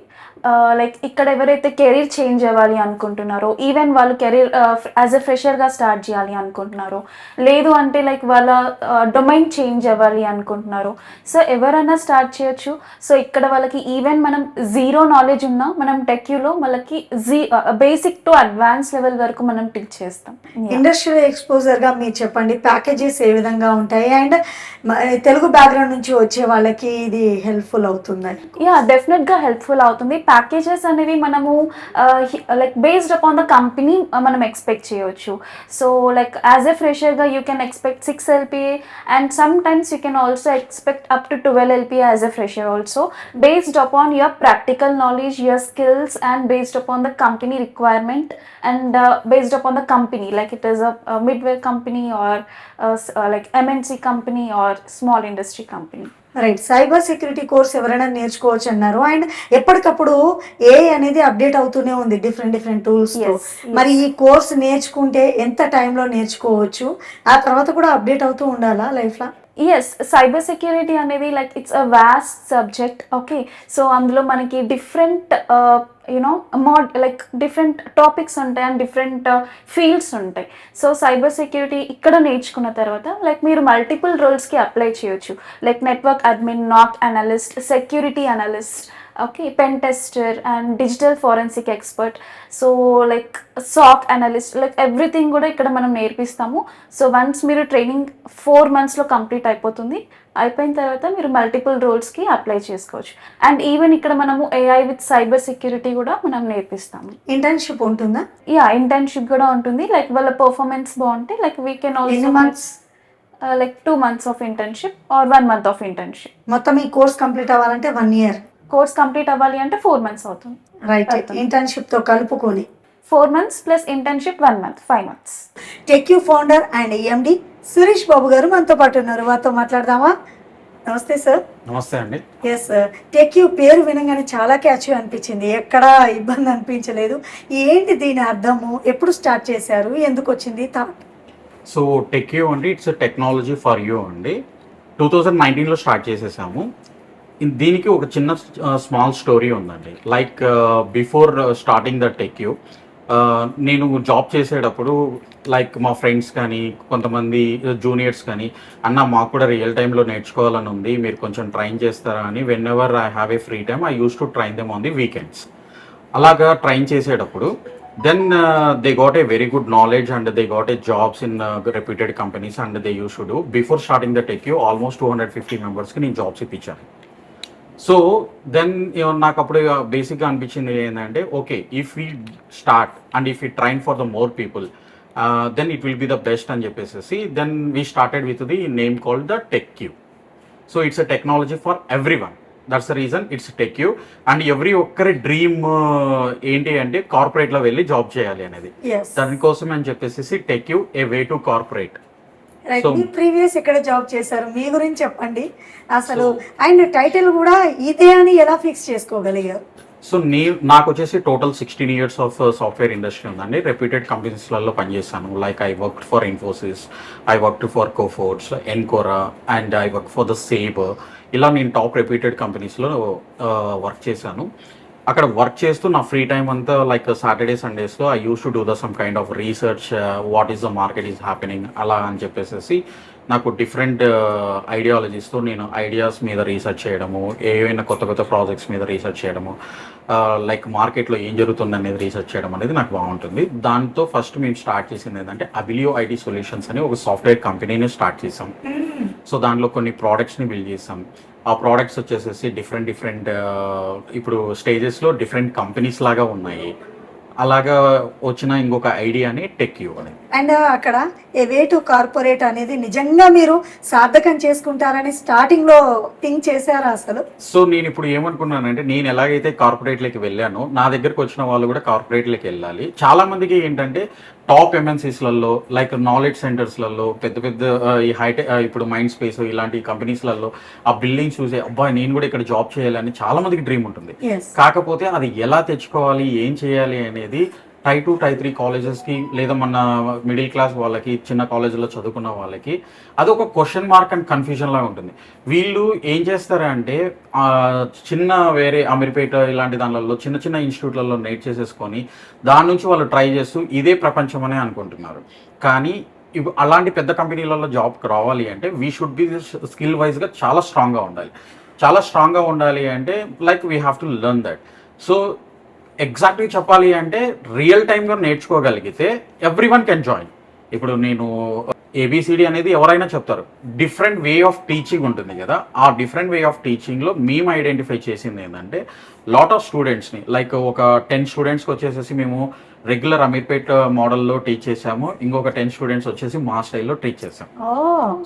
లైక్ ఇక్కడ ఎవరైతే కెరీర్ చేంజ్ అవ్వాలి అనుకుంటున్నారో, ఈవెన్ వాళ్ళు కెరీర్ యాజ్ ఎ ఫ్రెషర్గా స్టార్ట్ చేయాలి అనుకుంటున్నారో, లేదు అంటే లైక్ వాళ్ళ డొమైన్ చేంజ్ అవ్వాలి అనుకుంటున్నారో, సో ఎవరైనా స్టార్ట్ చేయొచ్చు. సో ఇక్కడ వాళ్ళకి ఈవెన్ మనం జీరో నాలెడ్జ్ ఉన్నా మనం టెక్యూలో వాళ్ళకి బేసిక్ టు అడ్వాన్స్ లెవెల్ వరకు మనం టీచ్ చేస్తాం. ఇండస్ట్రియల్ ఎక్స్పోజర్గా మీరు చెప్పండి, ప్యాకేజెస్ ఏ విధంగా ఉంటాయి, అండ్ తెలుగు బ్యాక్గ్రౌండ్ నుంచి వచ్చే వాళ్ళకి ఇది హెల్ప్ఫుల్ అవుతుంది? డెఫినెట్గా హెల్ప్ఫుల్ అవుతుంది. ప్యాకేజెస్ అనేవి మనము like based upon the company మనం ఎక్స్పెక్ట్ చేయొచ్చు. సో లైక్ యాజ్ ఎ ఫ్రెషర్గా you can expect 6 LPA, and sometimes you can also expect up to 12 LPA as a fresher also, based upon your practical knowledge, your skills, and based upon the company requirement, and based upon the company like it is a midware company or like MNC company or small industry company. Right, cyber security course ఎవరైనా నేర్చుకోవచ్చు అన్నారు. And ఎప్పటికప్పుడు అనేది update అవుతూనే ఉంది different tools. మరి ఈ course నేర్చుకుంటే ఎంత టైంలో నేర్చుకోవచ్చు? ఆ తర్వాత కూడా అప్డేట్ అవుతూ ఉండాలా లైఫ్లో? ఎస్, సైబర్ సెక్యూరిటీ అనేది like it's a vast subject. Okay, so అందులో మనకి డిఫరెంట్ లైక్ డిఫరెంట్ టాపిక్స్ ఉంటాయి అండ్ డిఫరెంట్ ఫీల్డ్స్ ఉంటాయి. సో సైబర్ సెక్యూరిటీ ఇక్కడ నేర్చుకున్న తర్వాత లైక్ మీరు మల్టిపుల్ రోల్స్కి అప్లై చేయొచ్చు. Like network admin, NOC analyst, security analyst, okay, pen tester and digital forensic expert, so like SOC analyst, like everything కూడా ఇక్కడ మనం నేర్పిస్తాము. సో వన్స్ మీరు ట్రైనింగ్ 4 monthsలో కంప్లీట్ అయిపోతుంది. అయిపోయిన తర్వాత మీరు మల్టిపుల్ రోల్స్కి అప్లై చేసుకోవచ్చు. అండ్ ఈవెన్ ఇక్కడ మనము AI విత్ సైబర్ సెక్యూరిటీ కూడా మనం నేర్పిస్తాము. ఇంటర్న్షిప్ ఉంటుందా? ఇంటర్న్షిప్ కూడా ఉంటుంది. లైక్ వాళ్ళ పర్ఫార్మెన్స్ బాగుంటే లైక్ వీ కెన్ ఎన్ని also months? like 2 months of internship or 1 month of internship. మొత్తం ఈ కోర్స్ కంప్లీట్ అవ్వాలంటే 1 year. కోర్స్ కంప్లీట్ అవ్వాలి అంటే 4 months అవుతుంది. రైట్, ఇంటర్న్షిప్ తో కలుపుకొని 4 months plus internship 1 month, 5 months. TechQ founder and EMD Suresh Babu garu మనతో పాటు ఉన్నారు. వారితో మాట్లాడదామా? నమస్తే సార్. నమస్తే అండి. ఎస్, టెక్యూ పేరు వినగానే చాలా క్యాచ్ అనిపించింది, ఎక్కడా ఇబ్బంది అనిపించలేదు. ఏంటి దీని అర్థము, ఎప్పుడు స్టార్ట్ చేశారు, ఎందుకు వచ్చింది థాట్? సో టెక్యూ అండి, ఇట్స్ టెక్నాలజీ ఫర్ యూ అండి. 2019లో స్టార్ట్ చేసేసాము. దీనికి ఒక చిన్న స్మాల్ స్టోరీ ఉందండి. లైక్ బిఫోర్ స్టార్టింగ్ ద టెక్యూ, నేను జాబ్ చేసేటప్పుడు లైక్ మా ఫ్రెండ్స్ కానీ కొంతమంది జూనియర్స్ కానీ, అన్న మాకు కూడా రియల్ టైంలో నేర్చుకోవాలని ఉంది, మీరు కొంచెం ట్రైన్ చేస్తారా అని, when ever I have a free time I use to train them on the weekends. అలాగా ట్రైన్ చేసేటప్పుడు then they got a very good knowledge and they got a jobs in reputed companies and they used to do. Before starting the TechU, almost 250 members కి నేను jobs ఇప్పించాను. So then నాకు అప్పుడు బేసిక్గా అనిపించింది ఏంటంటే, okay if we start and if we train for the more people then it will be the best అని చెప్పేసి then we started with the name called the TechQ. So it's a technology for every one. That's the reason it's TechQ. And every ఒక్కరి డ్రీమ్ ఏంటి అంటే కార్పొరేట్లో వెళ్ళి job చేయాలి అనేది. దానికోసం అని చెప్పేసి TechQ a way to corporate. మీ ప్రీవియస్ ఇక్కడ జాబ్ చేశారు, మీ గురించి చెప్పండి అసలు. ఆయన టైటిల్ కూడా ఇదే అని ఎలా ఫిక్స్ చేసుకోగలిగారు? సో నాకు వచ్చేసి total 16 years of software industry ఉందండి. రెప్యూటెడ్ కంపెనీస్లలో పనిచేస్తాను. Like I work for Infosys, I work for Coforge, Encora and I work for the Sabre. ఇలా నేను టాప్ రెప్యూటెడ్ కంపెనీస్లో వర్క్ చేశాను. అక్కడ వర్క్ చేస్తూ నా ఫ్రీ టైం అంతా లైక్ సాటర్డే సండేస్లో I use to do the some kind of research, what is the market is happening అలా అని చెప్పేసి నాకు డిఫరెంట్ ఐడియాలజీస్తో నేను ఐడియాస్ మీద రీసెర్చ్ చేయడము, ఏవైనా కొత్త కొత్త ప్రాజెక్ట్స్ మీద రీసెర్చ్ చేయడము, లైక్ మార్కెట్లో ఏం జరుగుతుంది అనేది రీసెర్చ్ చేయడం అనేది నాకు బాగుంటుంది. దాంతో ఫస్ట్ మేము స్టార్ట్ చేసింది ఏంటంటే అబిలియో ఐటీ సొల్యూషన్స్ అని ఒక సాఫ్ట్వేర్ కంపెనీని స్టార్ట్ చేసాం. సో దాంట్లో కొన్ని ప్రోడక్ట్స్ని బిల్డ్ చేసాం. ఆ ప్రోడక్ట్స్ వచ్చేసేసి డిఫరెంట్ ఇప్పుడు స్టేజెస్లో డిఫరెంట్ కంపెనీస్ లాగా ఉన్నాయి. అలాగా వచ్చిన ఇంకొక ఐడియాని టెక్యూ అని. అండ్ అక్కడ ఏ వే టు కార్పొరేట్ అనేది నిజంగా మీరు సార్థకం చేసుకుంటారని స్టార్టింగ్ లో థింక్ చేశారా అసలు? సో నేను ఇప్పుడు ఏమనుకున్నానంటే, నేను ఎలాగైతే కార్పొరేట్లోకి వెళ్ళానో నా దగ్గరకు వచ్చిన వాళ్ళు కూడా కార్పొరేట్లోకి వెళ్ళాలి. చాలా మందికి ఏంటంటే టాప్ ఎంఎన్సీస్లలో లైక్ నాలెడ్జ్ సెంటర్స్లలో పెద్ద ఈ హైటెక్ ఇప్పుడు మైండ్ స్పేస్ ఇలాంటి కంపెనీస్లలో ఆ బిల్డింగ్స్ చూసే అబ్బాయి నేను కూడా ఇక్కడ జాబ్ చేయాలని చాలా మందికి డ్రీమ్ ఉంటుంది. కాకపోతే అది ఎలా తెచ్చుకోవాలి, ఏం చేయాలి అనేది టై 2 టై 3 కాలేజెస్కి లేదా మన మిడిల్ క్లాస్ వాళ్ళకి, చిన్న కాలేజీలో చదువుకున్న వాళ్ళకి అది ఒక క్వశ్చన్ మార్క్ అండ్ కన్ఫ్యూజన్లా ఉంటుంది. వీళ్ళు ఏం చేస్తారంటే చిన్న వేరే అమీర్పేట ఇలాంటి దానిలలో చిన్న ఇన్స్టిట్యూట్లలో నేట్ చేసేసుకొని దాని నుంచి వాళ్ళు ట్రై చేస్తూ ఇదే ప్రపంచం అనే అనుకుంటున్నారు. కానీ అలాంటి పెద్ద కంపెనీలలో జాబ్కి రావాలి అంటే వీ షుడ్ బి స్కిల్ వైజ్గా చాలా స్ట్రాంగ్గా ఉండాలి అంటే like we have to learn that. So exactly చెప్పాలి అంటే రియల్ టైమ్గా నేర్చుకోగలిగితే ఎవ్రీ వన్ కెన్ జాయిన్. ఇప్పుడు నేను ఏబిసిడి అనేది ఎవరైనా చెప్తారు, డిఫరెంట్ వే ఆఫ్ టీచింగ్ ఉంటుంది కదా. ఆ డిఫరెంట్ వే ఆఫ్ టీచింగ్లో మేము ఐడెంటిఫై చేసింది ఏంటంటే లాట్ ఆఫ్ స్టూడెంట్స్ని లైక్ ఒక 10 స్టూడెంట్స్కి వచ్చేసేసి మేము రెగ్యులర్ అమీర్పేట్ మోడల్లో టీచ్ చేసాము, ఇంకొక 10 స్టూడెంట్స్ వచ్చేసి మా స్టైల్లో టీచ్ చేసాము.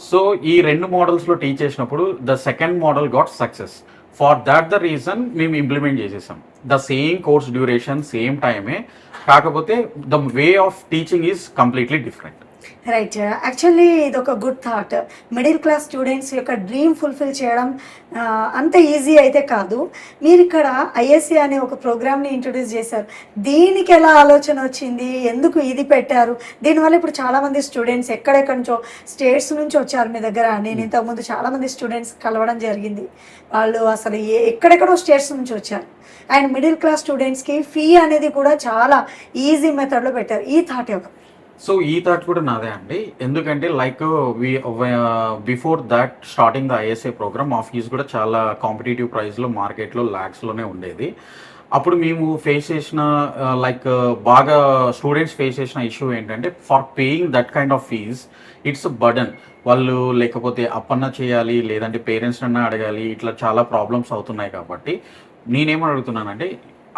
సో ఈ 2 మోడల్స్లో టీచ్ చేసినప్పుడు the second model got success. For that the reason మేము ఇంప్లిమెంట్ చేసేసాం. The same course duration, same టైమే, కాకపోతే the way of teaching is completely different. Right, actually ఇది ఒక good thought. Middle class students యొక్క dream fulfil చేయడం అంత easy అయితే కాదు. మీరు ఇక్కడ ఐఎస్సి అనే ఒక ప్రోగ్రామ్ని ఇంట్రొడ్యూస్ చేశారు. దీనికి ఎలా ఆలోచన వచ్చింది, ఎందుకు ఇది పెట్టారు? దీనివల్ల ఇప్పుడు చాలామంది స్టూడెంట్స్ ఎక్కడెక్కడి నుంచో స్టేట్స్ నుంచి వచ్చారు మీ దగ్గర. నేను ఇంతకుముందు చాలామంది స్టూడెంట్స్ కలవడం జరిగింది. వాళ్ళు అసలు ఎక్కడెక్కడో స్టేట్స్ నుంచి వచ్చారు. అండ్ మిడిల్ క్లాస్ స్టూడెంట్స్కి ఫీ అనేది కూడా చాలా ఈజీ మెథడ్లో పెట్టారు. ఈ థాట్ ఎవరు? సో ఈ థాట్ కూడా నాదే అండి. ఎందుకంటే like before that starting the ISA program మా ఫీజు కూడా చాలా కాంపిటేటివ్ ప్రైస్లో మార్కెట్లో ల్యాక్స్లోనే ఉండేది. అప్పుడు మేము ఫేస్ చేసిన బాగా స్టూడెంట్స్ ఫేస్ చేసిన ఇష్యూ ఏంటంటే for paying that kind of fees it's burden. వాళ్ళు లేకపోతే అప్పన్న చేయాలి, లేదంటే పేరెంట్స్ అన్నా అడగాలి, ఇట్లా చాలా ప్రాబ్లమ్స్ అవుతున్నాయి. కాబట్టి నేనేమని అడుగుతున్నానంటే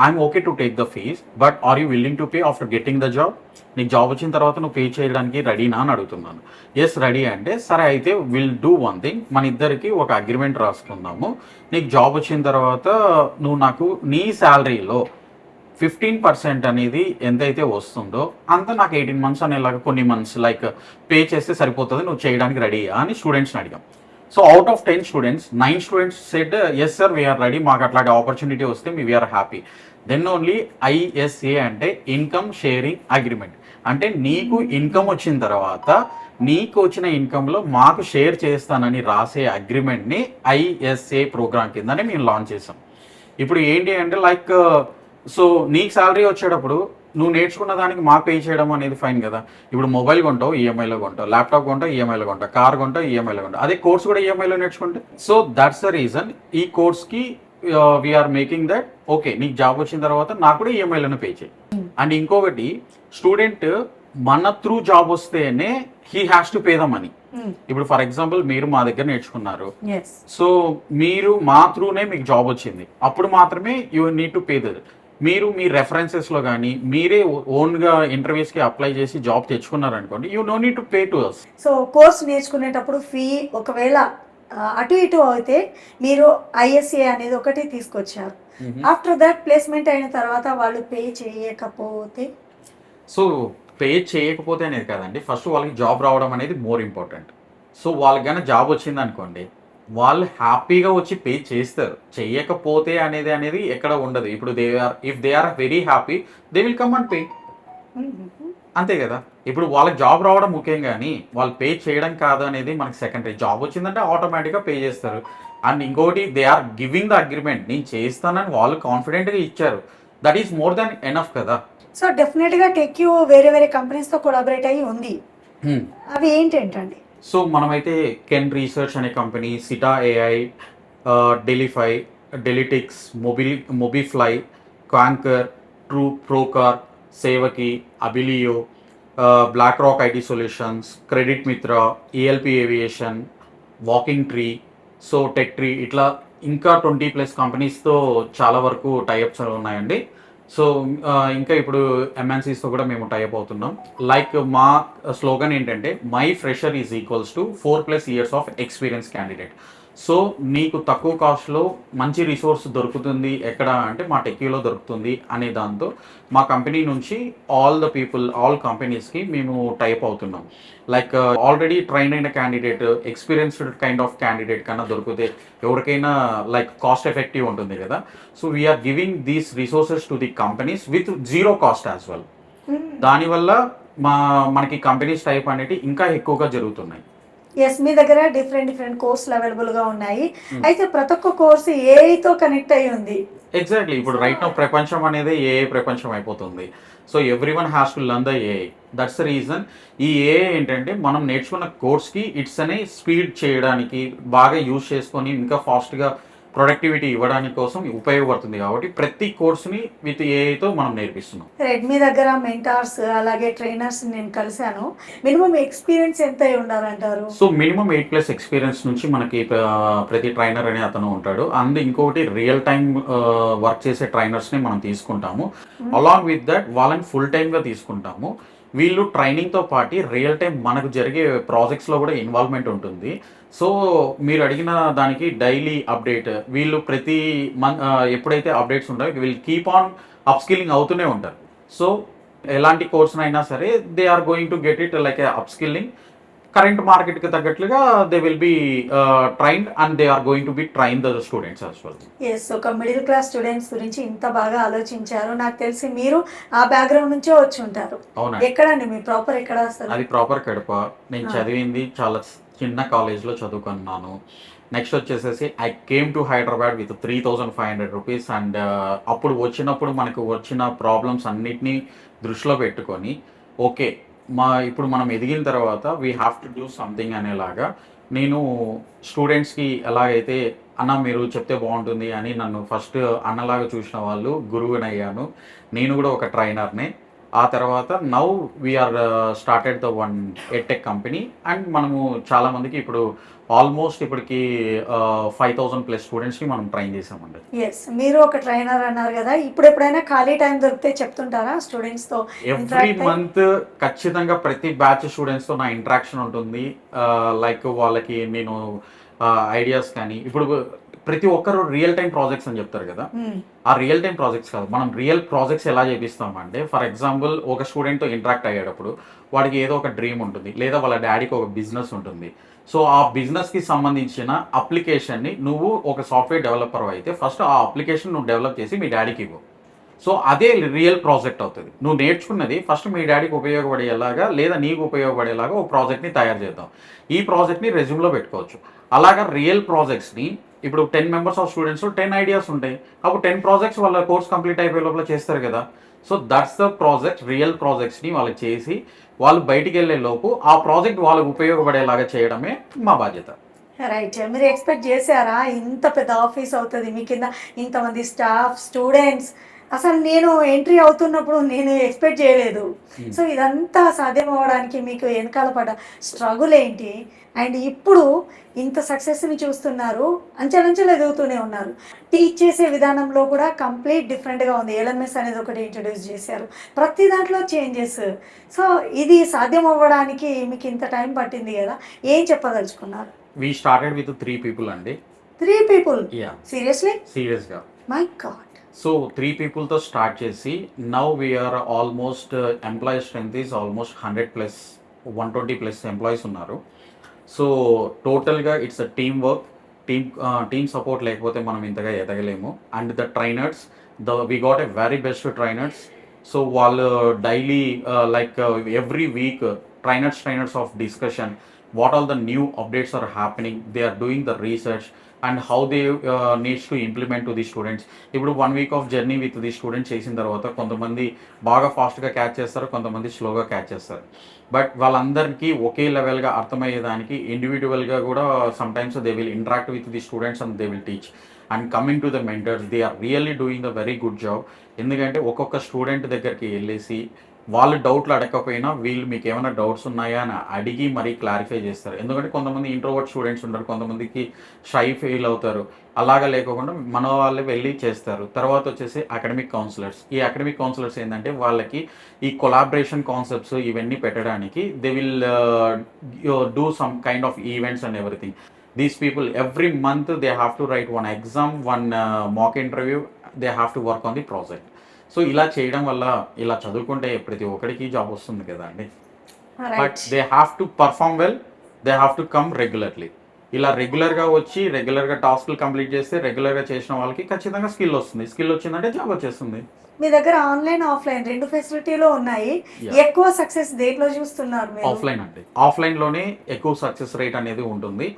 I'm okay to take the fees, but are you willing to pay after getting the job? నీకు జాబ్ వచ్చిన తర్వాత నువ్వు పే చేయడానికి రెడీనా అని అడుగుతున్నాను. ఎస్ రెడీ అంటే సరే అయితే విల్ డూ వన్ థింగ్, మన ఇద్దరికి ఒక అగ్రిమెంట్ రాసుకుందాము. నీకు జాబ్ వచ్చిన తర్వాత నువ్వు నాకు నీ శాలరీలో 15% అనేది ఎంతైతే వస్తుందో అంత నాకు 18 months అనేలాగా కొన్ని మంత్స్ పే చేస్తే సరిపోతుంది, నువ్వు చేయడానికి రెడీయా అని స్టూడెంట్స్ని అడిగాం. So out of 10 students 9 students said yes sir we're ready, మాకు అట్లాంటి ఆపర్చునిటీ వస్తే we're happy. Then only ISA అంటే ఇన్కమ్ షేరింగ్ అగ్రిమెంట్. అంటే నీకు ఇన్కమ్ వచ్చిన తర్వాత నీకు వచ్చిన ఇన్కంలో మాకు షేర్ చేస్తానని రాసే అగ్రిమెంట్ని ఐఎస్ఏ ప్రోగ్రామ్ కిందనే మేము లాంచ్ చేసాం. ఇప్పుడు ఏంటి అంటే సో నీకు శాలరీ వచ్చేటప్పుడు నువ్వు నేర్చుకున్న దానికి మాకు పే చేయడం అనేది ఫైన్ కదా. ఇప్పుడు మొబైల్ కొంటావు ఈఎంఐలో కొంటావు, ల్యాప్టాప్ కొంటావు ఈఎంఐలో కొంటావు, కార్ కొంటావు ఈఎంఐలో కొంటావు, అదే కోర్స్ కూడా ఈఎంఐలో నేర్చుకుంటే. సో దట్స్ ద రీజన్ ఈ కోర్స్కి వీఆర్ మేకింగ్ దట్ ఓకే నీకు జాబ్ వచ్చిన తర్వాత నాకు కూడా ఈఎంఐలోనే పే చేయి. అండ్ ఇంకొకటి స్టూడెంట్ మన త్రూ జాబ్ వస్తేనే he has to pay the money. ఇప్పుడు ఫర్ ఎగ్జాంపుల్ మీరు మా దగ్గర నేర్చుకున్నారు, సో మీరు మా త్రూనే మీకు జాబ్ వచ్చింది, అప్పుడు మాత్రమే you need to pay the. మీరు మీ రెఫరెన్సెస్లో కానీ మీరే ఓన్గా ఇంటర్వ్యూస్కి అప్లై చేసి జాబ్ తెచ్చుకున్నారనుకోండి, you no need to pay to us. So course నేర్చుకునేటప్పుడు ఫీ ఒకవేళ అటు ఇటు అయితే మీరు ఐఎస్ఏ అనేది ఒకటి తీసుకొచ్చారు. ఆఫ్టర్ దట్ ప్లేస్మెంట్ అయిన తర్వాత వాళ్ళు పే చేయకపోతే? సో పే చేయకపోతే అనేది కాదండి, ఫస్ట్ వాళ్ళకి జాబ్ రావడం అనేది మోర్ ఇంపార్టెంట్. సో వాళ్ళకి కానీ జాబ్ వచ్చింది అనుకోండి, వాళ్ళు హ్యాపీగా వచ్చి పే చేస్తారు. చేయకపోతే అనేది ఎక్కడ ఉండదు. ఇప్పుడు if they are very happy they will come and pay, అంతే కదా. ఇప్పుడు వాళ్ళకి జాబ్ రావడం ముఖ్యం, కానీ వాళ్ళు పే చేయడం కాదు అనేది మనకి సెకండరీ. జాబ్ వచ్చిందంటే ఆటోమేటిక్గా పే చేస్తారు. అండ్ ఇంకోటి they are giving the agreement, నేను చేస్తానని వాళ్ళు కాన్ఫిడెంట్గా ఇచ్చారు, that is more than enough కదా. సో డెఫినెట్గా టెక్యూ వేరే వేరే కంపెనీస్తో కొలాబరేట్ అయ్యి ఉంది. అవి ఏంటండి? సో మనమైతే కెన్ రీసెర్చ్ అనే కంపెనీ, సిటా ఏఐ, డెలిఫై, డెలిటిక్స్, మొబిఫ్లై, క్వాంకర్, ట్రూ ప్రోకార్, సేవకి, Abilio, BlackRock IT Solutions, Credit Mitra, ELP Aviation, Walking Tree, so Tech Tree, ఇట్లా ఇంకా 20+ కంపెనీస్తో చాలా వరకు టైఅప్స్ ఉన్నాయండి. సో ఇంకా ఇప్పుడు ఎంఎన్సీస్తో కూడా మేము టైఅప్ అవుతున్నాం. మా స్లోగన్ ఏంటంటే my fresher is equals to 4+ years of experience candidate. So నీకు తక్కువ కాస్ట్లో మంచి రిసోర్స్ దొరుకుతుంది ఎక్కడ అంటే మా టెక్యూలో దొరుకుతుంది అనే దాంతో మా కంపెనీ నుంచి ఆల్ కంపెనీస్కి మేము టైప్ అవుతున్నాం. ఆల్రెడీ ట్రైన్ అయిన candidate, experienced kind of candidate కన్నా దొరికితే ఎవరికైనా కాస్ట్ ఎఫెక్టివ్ ఉంటుంది కదా. So we're giving these resources to the companies with zero cost as well. దానివల్ల మనకి కంపెనీస్ టైప్ అనేవి ఇంకా ఎక్కువగా జరుగుతున్నాయి. ఎస్, మీ దగ్గర డిఫరెంట్ కోర్సులు అవైలబుల్గా ఉన్నాయి. అయితే ప్రతి ఒక్క కోర్సు ఏఐతో కనెక్ట్ అయి ఉంది. ఎగ్జాక్ట్లీ. ఇప్పుడు రైట్ నౌ ప్రపంచం అనేది ఏఐ ప్రపంచం అయిపోతుంది. So everyone has to learn the AI. That's the reason ఈ ఏఐ ఏంటంటే మనం నేర్చుకున్న కోర్స్కి ఇట్స్ అనే స్పీడ్ చేయడానికి బాగా యూజ్ చేసుకొని ఇంకా ఫాస్ట్గా ప్రొడక్టివిటీ ఇవ్వడానికి కోసం ఉపయోగపడుతుంది. కాబట్టి ప్రతి కోర్సుని విత్ ఏఐతో మనం నేర్పిస్తున్నాం. రెడ్మీ దగ్గర మెంటార్స్ అలాగే ట్రైనర్స్ నేను కలిశాను. మినిమం ఎక్స్పీరియన్స్ ఎంత ఉండాలంటారు? సో మినిమం 8+ ఎక్స్పీరియన్స్ నుంచి మనకి ప్రతి ట్రైనర్ అనే అతను ఉంటాడు. అండ్ ఇంకొకటి రియల్ టైం వర్క్ చేసే ట్రైనర్స్ని మనం తీసుకుంటాము. అలాంగ్ విత్ దట్ వాళ్ళని ఫుల్ టైమ్గా తీసుకుంటాము. వీళ్ళు ట్రైనింగ్తో పాటు రియల్ టైం మనకు జరిగే ప్రాజెక్ట్స్లో కూడా ఇన్వాల్వ్మెంట్ ఉంటుంది. సో మీరు అడిగిన దానికి డైలీ అప్డేట్ వీళ్ళు ప్రతి ఎప్పుడైతే అప్డేట్స్ ఉంటాయో వీళ్ళు కీప్ ఆన్ అప్స్కిల్లింగ్ అవుతూనే ఉంటారు. సో ఎలాంటి కోర్సునైనా సరే they are going to get it like upskilling. Current మార్కెట్కి తగ్గట్లుగా they will be trained and they are going to be train the students as well. Yes, ఒక మిడిల్ క్లాస్ స్టూడెంట్స్ గురించి ఇంత బాగా ఆలోచించారు. నాకు తెలిసి మీరు ఆ బ్యాక్గ్రౌండ్ నుంచే వచ్చి ఉంటారు. అవునండి. ఎక్కడండి మీ ప్రాపర్ ఎక్కడ? అది ప్రాపర్ కడప. నేను చదివింది చాలా చిన్న కాలేజ్లో చదువుకున్నాను. నెక్స్ట్ వచ్చేసేసి I came to Hyderabad with 3,500 rupees. And అప్పుడు వచ్చినప్పుడు మనకు వచ్చిన ప్రాబ్లమ్స్ అన్నిటినీ దృష్టిలో పెట్టుకొని ఓకే ఇప్పుడు మనం ఎదిగిన తర్వాత we have to do something అనేలాగా నేను స్టూడెంట్స్కి ఎలాగైతే అన్న మీరు చెప్తే బాగుంటుంది అని నన్ను ఫస్ట్ అన్నలాగా చూసిన వాళ్ళు గురువునయ్యాను. నేను కూడా ఒక ట్రైనర్నే. ఆ తర్వాత now we're started the one edtech company and మనము చాలామందికి ఇప్పుడు ఆల్మోస్ట్ ఇప్పటికి 5,000+ స్టూడెంట్స్కి మనం ట్రైన్ చేసామండి. ఎస్, మీరు ఒక ట్రైనర్ అన్నారు కదా, ఇప్పుడు ఎప్పుడైనా ఖాళీ టైం దొరికితే చెప్తుంటారా స్టూడెంట్స్తో? ఎవ్రీ మంత్ ఖచ్చితంగా ప్రతి బ్యాచ్ స్టూడెంట్స్తో నా ఇంటరాక్షన్ ఉంటుంది. లైక్ వాళ్ళకి నేను ఐడియాస్ కానీ, ఇప్పుడు ప్రతి ఒక్కరు రియల్ టైం ప్రాజెక్ట్స్ అని చెప్తారు కదా, ఆ రియల్ టైం ప్రాజెక్ట్స్ కాదు, మనం రియల్ ప్రాజెక్ట్స్ ఎలా చేపిస్తామంటే ఫర్ ఎగ్జాంపుల్ ఒక స్టూడెంట్తో ఇంటరాక్ట్ అయ్యేటప్పుడు వాడికి ఏదో ఒక డ్రీమ్ ఉంటుంది, లేదా వాళ్ళ డాడీకి ఒక బిజినెస్ ఉంటుంది. సో ఆ బిజినెస్కి సంబంధించిన అప్లికేషన్ని నువ్వు ఒక సాఫ్ట్వేర్ డెవలపర్ అయితే ఫస్ట్ ఆ అప్లికేషన్ నువ్వు డెవలప్ చేసి మీ డాడీకి ఇవ్వు. సో అదే రియల్ ప్రాజెక్ట్ అవుతుంది. నువ్వు నేర్చుకున్నది ఫస్ట్ మీ డాడీకి ఉపయోగపడేలాగా లేదా నీకు ఉపయోగపడేలాగా ఒక ప్రాజెక్ట్ని తయారు చేద్దాం. ఈ ప్రాజెక్ట్ని రెజ్యూమ్లో పెట్టుకోవచ్చు. అలాగా రియల్ ప్రాజెక్ట్స్ని ఇప్పుడు 10 మెంబర్స్ ఆఫ్ స్టూడెంట్స్ 10 ఐడియాస్ ఉంటాయి. అప్పుడు 10 ప్రాజెక్ట్స్ వాళ్ళ కోర్స్ కంప్లీట్ అయిపోయే లోపల చేస్తారు కదా. So that's the project. Real ప్రాజెక్ట్స్ని వాళ్ళు చేసి వాళ్ళు బయటికి వెళ్ళే లోపు ఆ ప్రాజెక్ట్ వాళ్ళకు ఉపయోగపడేలాగా చేయడమే మా బాధ్యత. రైట్. మీరు ఎక్స్పెక్ట్ చేశారా ఇంత పెద్ద ఆఫీస్ అవుతుంది, మీ కింద ఇంతమంది స్టాఫ్, స్టూడెంట్స్? అసలు నేను ఎంట్రీ అవుతున్నప్పుడు నేను ఎక్స్పెక్ట్ చేయలేదు. సో ఇదంతా సాధ్యం అవ్వడానికి మీకు వెనకాల పడ్డ స్ట్రగుల్ ఏంటి? అండ్ ఇప్పుడు ఇంత సక్సెస్ని చూస్తున్నారు, అంచెలంచెలు ఎదుగుతూనే ఉన్నారు. టీచ్ చేసే విధానంలో కూడా కంప్లీట్ డిఫరెంట్గా ఉంది. LMS అనేది ఒకటి ఇంట్రడ్యూస్ చేశారు, ప్రతి దాంట్లో చేంజెస్. సో ఇది సాధ్యం అవ్వడానికి మీకు ఇంత టైం పట్టింది కదా, ఏం చెప్పదలుచుకున్నారు? వీ స్టార్టెడ్ విత్ 3 people అండి. 3 people? Yeah, seriously? సీరియస్గా. My god. సో 3 peopleతో స్టార్ట్ చేసి now we're almost employee strength is almost 100+, 120+ employees ఉన్నారు. సో టోటల్గా it's a team work. Team support లేకపోతే మనం ఇంతగా ఎదగలేము. And the trainers, we got a very best trainers. So వాళ్ళు daily like every week trainers of discussion, what all the new updates are happening, they are doing the research and how they needs to implement to the students. ఇప్పుడు 1 week of journey with the students చేసిన తర్వాత కొంతమంది బాగా ఫాస్ట్గా catch చేస్తారు, కొంతమంది స్లోగా catch చేస్తారు. బట్ వాళ్ళందరికీ ఒకే లెవెల్గా అర్థమయ్యేదానికి ఇండివిజువల్గా కూడా sometimes they will interact with the students and they will teach. And coming to the mentors, they are really doing the very good job. ఎందుకంటే ఒక్కొక్క స్టూడెంట్ దగ్గరికి వెళ్ళేసి వాళ్ళు డౌట్లు అడగకపోయినా వీళ్ళు మీకు ఏమైనా డౌట్స్ ఉన్నాయా అని అడిగి మరీ క్లారిఫై చేస్తారు. ఎందుకంటే కొంతమంది ఇంట్రోవర్ట్ స్టూడెంట్స్ ఉంటారు, కొంతమందికి షై ఫీల్ అవుతారు. అలాగా లేకుండా మన వాళ్ళే వెళ్ళి చేస్తారు. తర్వాత వచ్చేసి అకాడమిక్ కౌన్సిలర్స్. ఈ అకాడమిక్ కౌన్సిలర్స్ ఏంటంటే వాళ్ళకి ఈ కొలాబరేషన్ కాన్సెప్ట్స్ ఇవన్నీ పెట్టడానికి they will do some kind of events and everything. These people every month they have to write one exam, one mock interview, they have to work on the project. So ఇలా చేయడం వల్ల ఇలా చదువుకుంటే ప్రతి ఒక్కడికి job వస్తుంది కదా అండి. But they have to perform well, they have to come regularly. ఇలా రెగ్యులర్గా వచ్చి రెగ్యులర్గా టాస్క్లు కంప్లీట్ చేస్తే రెగ్యులర్గా చేసిన వాళ్ళకి ఖచ్చితంగా స్కిల్ వస్తుంది. స్కిల్ వచ్చిందంటే జాబ్ వచ్చేస్తుంది. మీ దగ్గర ఆన్లైన్, ఆఫ్లైన్ 2 ఫెసిలిటీలో ఉన్నాయి. ఎక్కువ సక్సెస్ దేంట్లో చూస్తున్నారు మీరు? ఆఫ్లైన్ అండి. ఆఫ్లైన్లోనే ఎక్కువ సక్సెస్ రేట్ అనేది ఉంటుంది.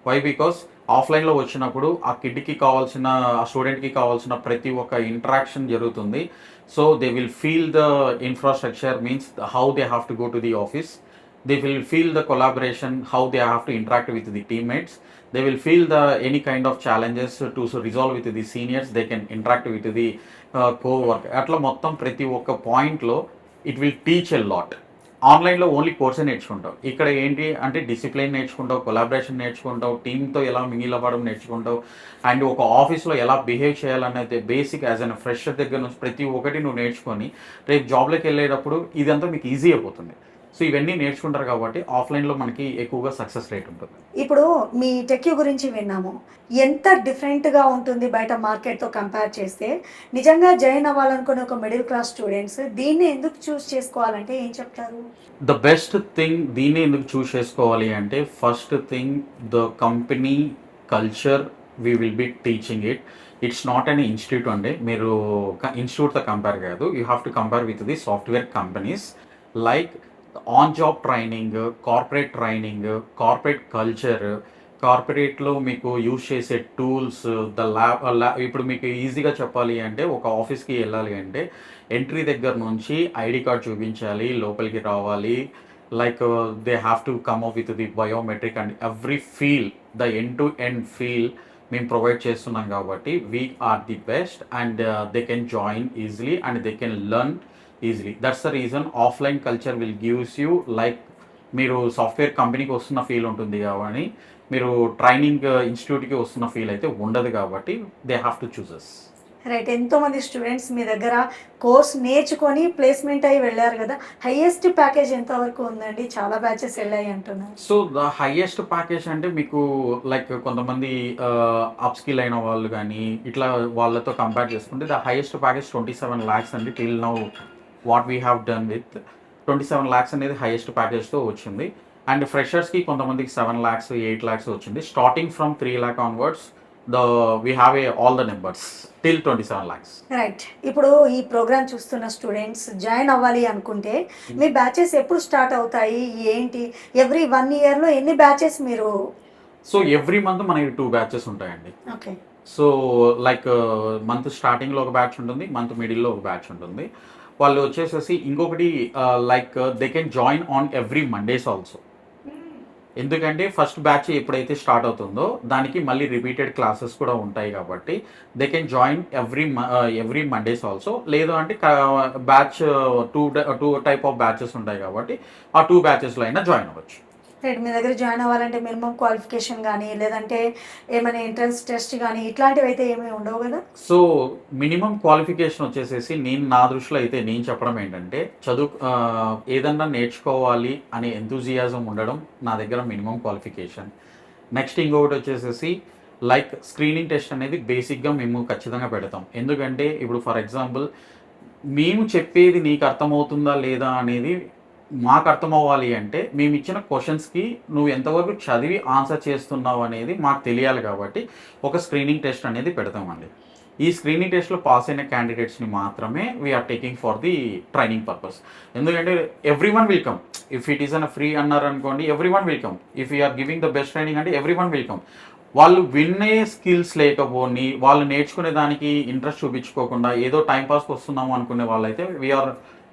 వై? బికాస్ ఆఫ్లైన్లో వచ్చినప్పుడు ఆ కిడ్కి కావాల్సిన, ఆ స్టూడెంట్కి కావాల్సిన ప్రతి ఒక్క ఇంటరాక్షన్ జరుగుతుంది. So they will feel the infrastructure, means how they have to go to the office. They will feel the collaboration, how they have to interact with the teammates. They will feel the any kind of challenges to resolve with the seniors. They can interact with the co-work. అట్లా మొత్తం ప్రతి ఒక్క పాయింట్లో it will teach a lot. ఆన్లైన్లో only కోర్సే నేర్చుకుంటావు. ఇక్కడ ఏంటి అంటే discipline నేర్చుకుంటావు, collaboration నేర్చుకుంటావు, టీంతో ఎలా మింగిల్ అవ్వడం నేర్చుకుంటావు, అండ్ ఒక ఆఫీస్లో ఎలా బిహేవ్ చేయాలనేది బేసిక్ యాజ్ అన్ ఫ్రెషర్ దగ్గర నుంచి ప్రతి ఒక్కటి నువ్వు నేర్చుకొని రేపు జాబ్లోకి వెళ్ళేటప్పుడు ఇదంతా మీకు ఈజీ అయిపోతుంది. సో ఇవన్నీ నేర్చుకుంటారు కాబట్టి ఆఫ్లైన్లో మనకి ఎక్కువగా సక్సెస్ రేట్ ఉంటుంది. ఇప్పుడు మీ టెక్యూ గురించి విన్నాము, ఎంత డిఫరెంట్గా ఉంటుంది బయట మార్కెట్తో కంపేర్ చేస్తే. నిజంగా జాయిన్ అవ్వాలనుకునే ఒక మిడిల్ క్లాస్ స్టూడెంట్స్ దీన్ని ఎందుకు చూస్ చేసుకోవాలంటే ఏం చెప్తారు? ద బెస్ట్ థింగ్ దీన్ని ఎందుకు చూస్ చేసుకోవాలి అంటే, first thing the company culture we will be teaching it. It's not an institute అండి. మీరు ఇన్స్టిట్యూట్తో కంపేర్ కాదు, you have to compare with the software companies. Like on job training, corporate training, corporate culture. కార్పొరేట్లో మీకు use చేసే tools, the ఇప్పుడు మీకు ఈజీగా చెప్పాలి అంటే ఒక ఆఫీస్కి వెళ్ళాలి అంటే ఎంట్రీ దగ్గర నుంచి ఐడి కార్డ్ చూపించాలి, లోపలికి రావాలి, like they have to come up with the biometric and every feel, the end to end feel మేము ప్రొవైడ్ చేస్తున్నాం కాబట్టి we are the best and they can join easily and they can learn easily. That's the reason offline culture will gives you like మీరు software కంపెనీకి వస్తున్న feel ఉంటుంది కాబట్టి మీరు training ఇన్స్టిట్యూట్కి వస్తున్న ఫీల్ అయితే ఉండదు కాబట్టి they have to chooses. Right, ఎంతోమంది స్టూడెంట్స్ మీ దగ్గర కోర్స్ నేర్చుకొని ప్లేస్మెంట్ అయ్యి వెళ్ళారు కదా, హైయెస్ట్ ప్యాకేజ్ ఎంతవరకు ఉందండి? చాలా బ్యాచెస్ వెళ్ళాయి అంటున్నారు. సో ద హైయెస్ట్ ప్యాకేజ్ అంటే మీకు లైక్ కొంతమంది అప్ స్కిల్ అయిన వాళ్ళు కానీ ఇట్లా వాళ్ళతో కంపేర్ చేసుకుంటే ద హైయెస్ట్ ప్యాకేజ్ 27 lakhs అండి. Till now what we have done with 27 lakhs అనేది హైయెస్ట్ ప్యాకేజ్తో వచ్చింది. అండ్ ఫ్రెషర్స్కి కొంతమందికి 7 lakhs 8 lakhs వచ్చింది. Starting from 3 lakh onwards we have all the numbers till 27 lakhs. Right, ఇప్పుడు ఈ ప్రోగ్రామ్ చూస్తున్న స్టూడెంట్స్ జాయిన్ అవ్వాలి అనుకుంటే మీ బ్యాచెస్ ఎప్పుడు స్టార్ట్ అవుతాయి, ఏంటి? ఎవ్రీ 1 yearలో ఎన్ని బ్యాచెస్ మీరు? సో ఎవ్రీ మంత్ మనకి 2 batches ఉంటాయండి. ఓకే, సో లైక్ మంత్ స్టార్టింగ్లో ఒక బ్యాచ్ ఉంటుంది, మంత్ మిడిల్లో ఒక బ్యాచ్ ఉంటుంది. వాళ్ళు వచ్చేసేసి ఇంకొకటి like they can join on every Mondays also. ఎందుకంటే ఫస్ట్ బ్యాచ్ ఎప్పుడైతే స్టార్ట్ అవుతుందో దానికి మళ్ళీ రిపీటెడ్ క్లాసెస్ కూడా ఉంటాయి కాబట్టి they can join every Mondays also. లేదు అంటే batch two type of batches ఉంటాయి కాబట్టి ఆ 2 batchesలో అయినా జాయిన్ అవ్వచ్చు. రైట్, మీ దగ్గర జాయిన్ అవ్వాలంటే మినిమం క్వాలిఫికేషన్ కానీ లేదంటే ఏమైనా ఎంట్రన్స్ టెస్ట్ కానీ ఇట్లాంటివి అయితే ఏమీ ఉండవు కదా? సో మినిమం క్వాలిఫికేషన్ వచ్చేసేసి నా దృష్టిలో అయితే నేను చెప్పడం ఏంటంటే ఏదన్నా నేర్చుకోవాలి అనే ఎంతూజియాజం ఉండడం నా దగ్గర మినిమం క్వాలిఫికేషన్. నెక్స్ట్ ఇంకొకటి వచ్చేసేసి లైక్ స్క్రీనింగ్ టెస్ట్ అనేది బేసిక్గా మేము ఖచ్చితంగా పెడతాం. ఎందుకంటే ఇప్పుడు ఫర్ ఎగ్జాంపుల్ మేము చెప్పేది నీకు అర్థమవుతుందా లేదా అనేది మాకు అర్థం అవ్వాలి అంటే మేము ఇచ్చిన క్వశ్చన్స్కి నువ్వు ఎంతవరకు చదివి ఆన్సర్ చేస్తున్నావు అనేది మాకు తెలియాలి కాబట్టి ఒక స్క్రీనింగ్ టెస్ట్ అనేది పెడతామండి. ఈ స్క్రీనింగ్ టెస్ట్లో పాస్ అయిన క్యాండిడేట్స్ని మాత్రమే we're taking for the training purpose. ఎందుకంటే every one will come. If it is an free అన్నారు అనుకోండి, every one will come. If you're giving the best training అంటే ఎవ్రీ వన్ విల్ కమ్. వాళ్ళు విన్నే స్కిల్స్ లేకపోని వాళ్ళు నేర్చుకునే దానికి ఇంట్రెస్ట్ చూపించుకోకుండా ఏదో టైంపాస్కి వస్తున్నాము అనుకునే వాళ్ళైతే we're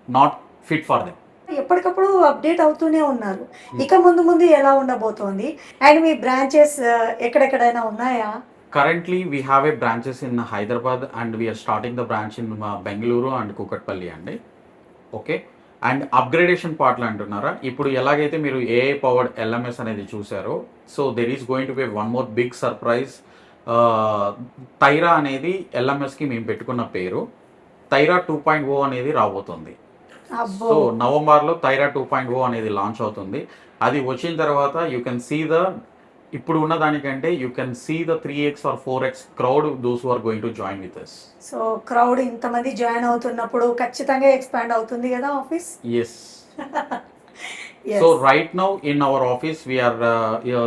not fit for them. ఎప్పటికప్పుడు అప్డేట్ అవుతూనే ఉన్నారు. ఇక ముందు ముందు ఎలా ఉండబోతోంది? అండ్ మీ బ్రాంచెస్ ఎక్కడెక్కడైనా ఉన్నాయా? Currently, we have a branches in Hyderabad and we are starting the branch in Bengaluru and Kukatpalli అండి. ఓకే, అండ్ అప్గ్రేడేషన్ పార్ట్లు అంటున్నారా? ఇప్పుడు ఎలాగైతే మీరు ఏఐ పవర్డ్ ఎల్ఎంఎస్ అనేది చూసారో, so there is going to be one more big surprise. తైరా అనేది ఎల్ఎంఎస్కి మేము పెట్టుకున్న పేరు. తైరా 2.0 అనేది రాబోతుంది. సో నవంబర్లో తైరా 2.0 అనేది లాంచ్ అవుతుంది. అది వచ్చిన తర్వాత యూ కెన్ సీ ద ఇప్పుడు ఉన్న దానికంటే you can see the 3x or 4x crowd those who are going to join with us. So crowd ఇంతమంది జాయిన్ అవుతున్నప్పుడు ఖచ్చితంగా ఎక్స్పాండ్ అవుతుంది కదా office? Yes. So right now in our office we are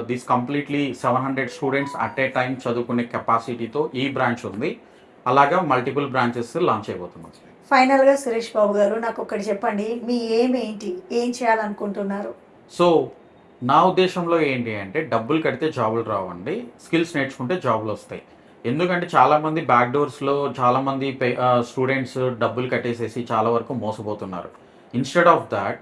this completely 700 students at a time చదువుకునే కెపాసిటీతో ఈ branch ఉంది. అలాగా multiple branches launch అయిపోతున్నాం. ఫైనల్గా సురేష్ బాబు గారు నాకు ఒకటి చెప్పండి, మీ ఎయిమ్ ఏంటి? ఏం చేయాలనుకుంటున్నారు? సో నా ఉద్దేశంలో ఏంటి అంటే డబ్బులు కడితే జాబులు రావండి, స్కిల్స్ నేర్చుకుంటే జాబులు వస్తాయి. ఎందుకంటే చాలామంది బ్యాక్ డోర్స్లో చాలామంది స్టూడెంట్స్ డబ్బులు కట్టేసేసి చాలా వరకు మోసపోతున్నారు. ఇన్స్టెడ్ ఆఫ్ దాట్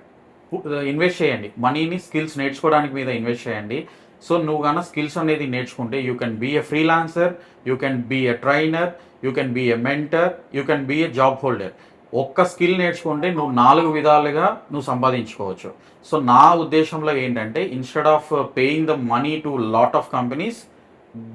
ఇన్వెస్ట్ చేయండి, మనీని స్కిల్స్ నేర్చుకోవడానికి మీద ఇన్వెస్ట్ చేయండి. సో నువ్వు కానీ స్కిల్స్ అనేది నేర్చుకుంటే you can be a freelancer, you can be a trainer, you can be a mentor, you can be a job holder. ఒక్క స్కిల్ నేర్చుకుంటే నువ్వు 4 విధాలుగా నువ్వు సంపాదించుకోవచ్చు. సో నా ఉద్దేశంలో ఏంటంటే instead of paying the money to lot of companies,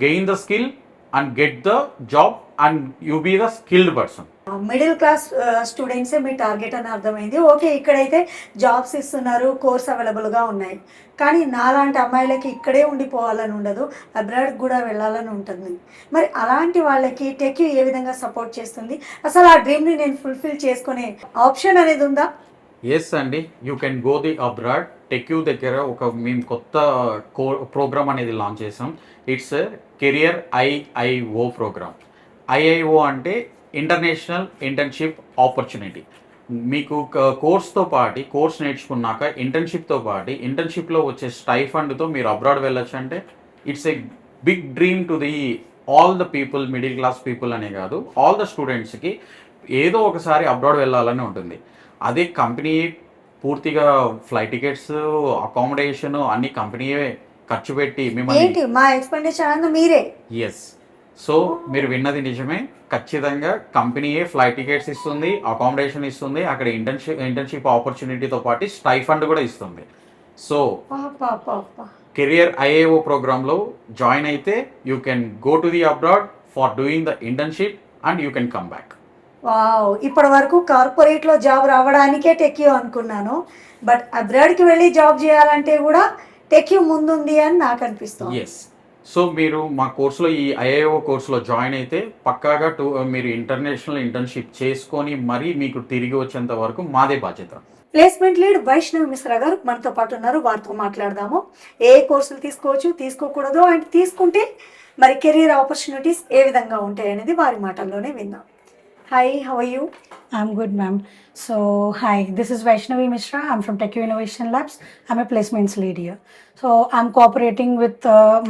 gain the skill and get the job and you be the skilled person. Middle class స్టూడెంట్సే మీ టార్గెట్ అని అర్థమైంది. ఓకే, ఇక్కడైతే జాబ్స్ ఇస్తున్నారు, కోర్స్ అవైలబుల్గా ఉన్నాయి. కానీ నాలాంటి అమ్మాయిలకి ఇక్కడే ఉండిపోవాలని ఉండదు, అబ్రాడ్ కూడా వెళ్ళాలని ఉంటుంది. మరి అలాంటి వాళ్ళకి టెక్ ఏ విధంగా సపోర్ట్ చేస్తుంది? అసలు ఆ డ్రీమ్ని నేను ఫుల్ఫిల్ చేసుకునే ఆప్షన్ అనేది ఉందా? ఎస్ అండి, you can go the abroad. టెక్యూ దగ్గర మేము కొత్త ప్రోగ్రామ్ అనేది లాంచ్ చేసాం. It's career IIO program. IIO అంటే ఇంటర్నేషనల్ ఇంటర్న్షిప్ ఆపర్చునిటీ. మీకు కోర్స్ నేర్చుకున్నాక ఇంటర్న్షిప్తో పాటు ఇంటర్న్షిప్లో వచ్చే స్టైఫండ్తో మీరు అబ్రాడ్ వెళ్ళొచ్చు అంటే it's a big dream to the all the people, middle class people అనే కాదు, ఆల్ ద స్టూడెంట్స్కి ఏదో ఒకసారి అబ్రాడ్ వెళ్ళాలని ఉంటుంది. అదే కంపెనీ పూర్తిగా ఫ్లైట్ టికెట్స్, అకామిడేషన్ అన్ని కంపెనీయే ఖర్చు పెట్టి మిమ్మల్ని ఏంటి మా ఎక్స్పెండిచర్ అంతా మీరే? ఎస్. సో మీరు విన్నది నిజమే. ఖచ్చితంగా కంపెనీయే ఫ్లైట్ టికెట్స్ ఇస్తుంది, అకామిడేషన్ ఇస్తుంది, అక్కడ ఇంటర్న్షిప్ ఆపర్చునిటీతో పాటు స్టైఫండ్ కూడా ఇస్తుంది. సో కెరియర్ ఐఏఓ ప్రోగ్రాంలో జాయిన్ అయితే you can go to the abroad for doing the internship and you can come back. Wow, ఇప్పటి వరకు కార్పొరేట్లో జాబ్ రావడానికే టెక్యూ అనుకున్నాను, బట్ అబ్రాడ్కి వెళ్ళి జాబ్ చేయాలంటే కూడా టెక్యూ ముందుంది అని నాకు అనిపిస్తుంది. ఎస్. సో మీరు మా కోర్సులో ఈ ఐఏఓ కోర్సులో జాయిన్ అయితే పక్కాగా మీరు ఇంటర్నేషనల్ ఇంటర్న్షిప్ చేసుకొని మరీ మీకు తిరిగి వచ్చేంత వరకు మాదే బాధ్యత. ప్లేస్మెంట్ లీడ్ వైష్ణవి మిశ్రా గారు మనతో పాటు ఉన్నారు, వారితో మాట్లాడదాము. ఏ కోర్సులు తీసుకోవచ్చు, తీసుకోకూడదు, అండ్ తీసుకుంటే మరి కెరీర్ ఆపర్చునిటీస్ ఏ విధంగా ఉంటాయి అనేది వారి మాటల్లోనే విందాం. Hi, how are you? I'm good, ma'am. So, hi, this is Vaishnavi Mishra. I'm from TechU Innovation Labs. I'm a placements lead here. So, I'm cooperating with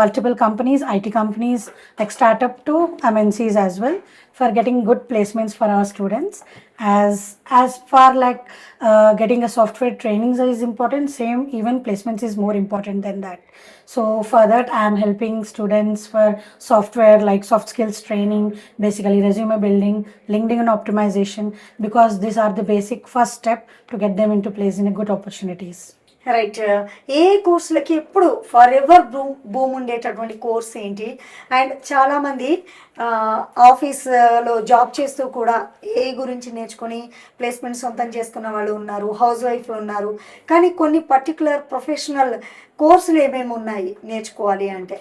multiple companies, IT companies, like startup to MNCs as well, for getting good placements for our students. As far like getting a software trainings is important, same even placements is more important than that. So for that, I am helping students for software like soft skills training, basically resume building, LinkedIn optimization, because these are the basic first step to get them into place in a good opportunities. Right. ఏ కోర్సులకి ఎప్పుడు forever boom ఉండేటటువంటి course ఏంటి? And చాలామంది ఆఫీస్లో job చేస్తూ కూడా ఏ గురించి నేర్చుకొని ప్లేస్మెంట్ సొంతం చేసుకున్న వాళ్ళు ఉన్నారు, హౌస్ వైఫ్లు ఉన్నారు. కానీ కొన్ని పర్టికులర్ ప్రొఫెషనల్ కోర్సులు ఏమేమి ఉన్నాయి నేర్చుకోవాలి అంటే?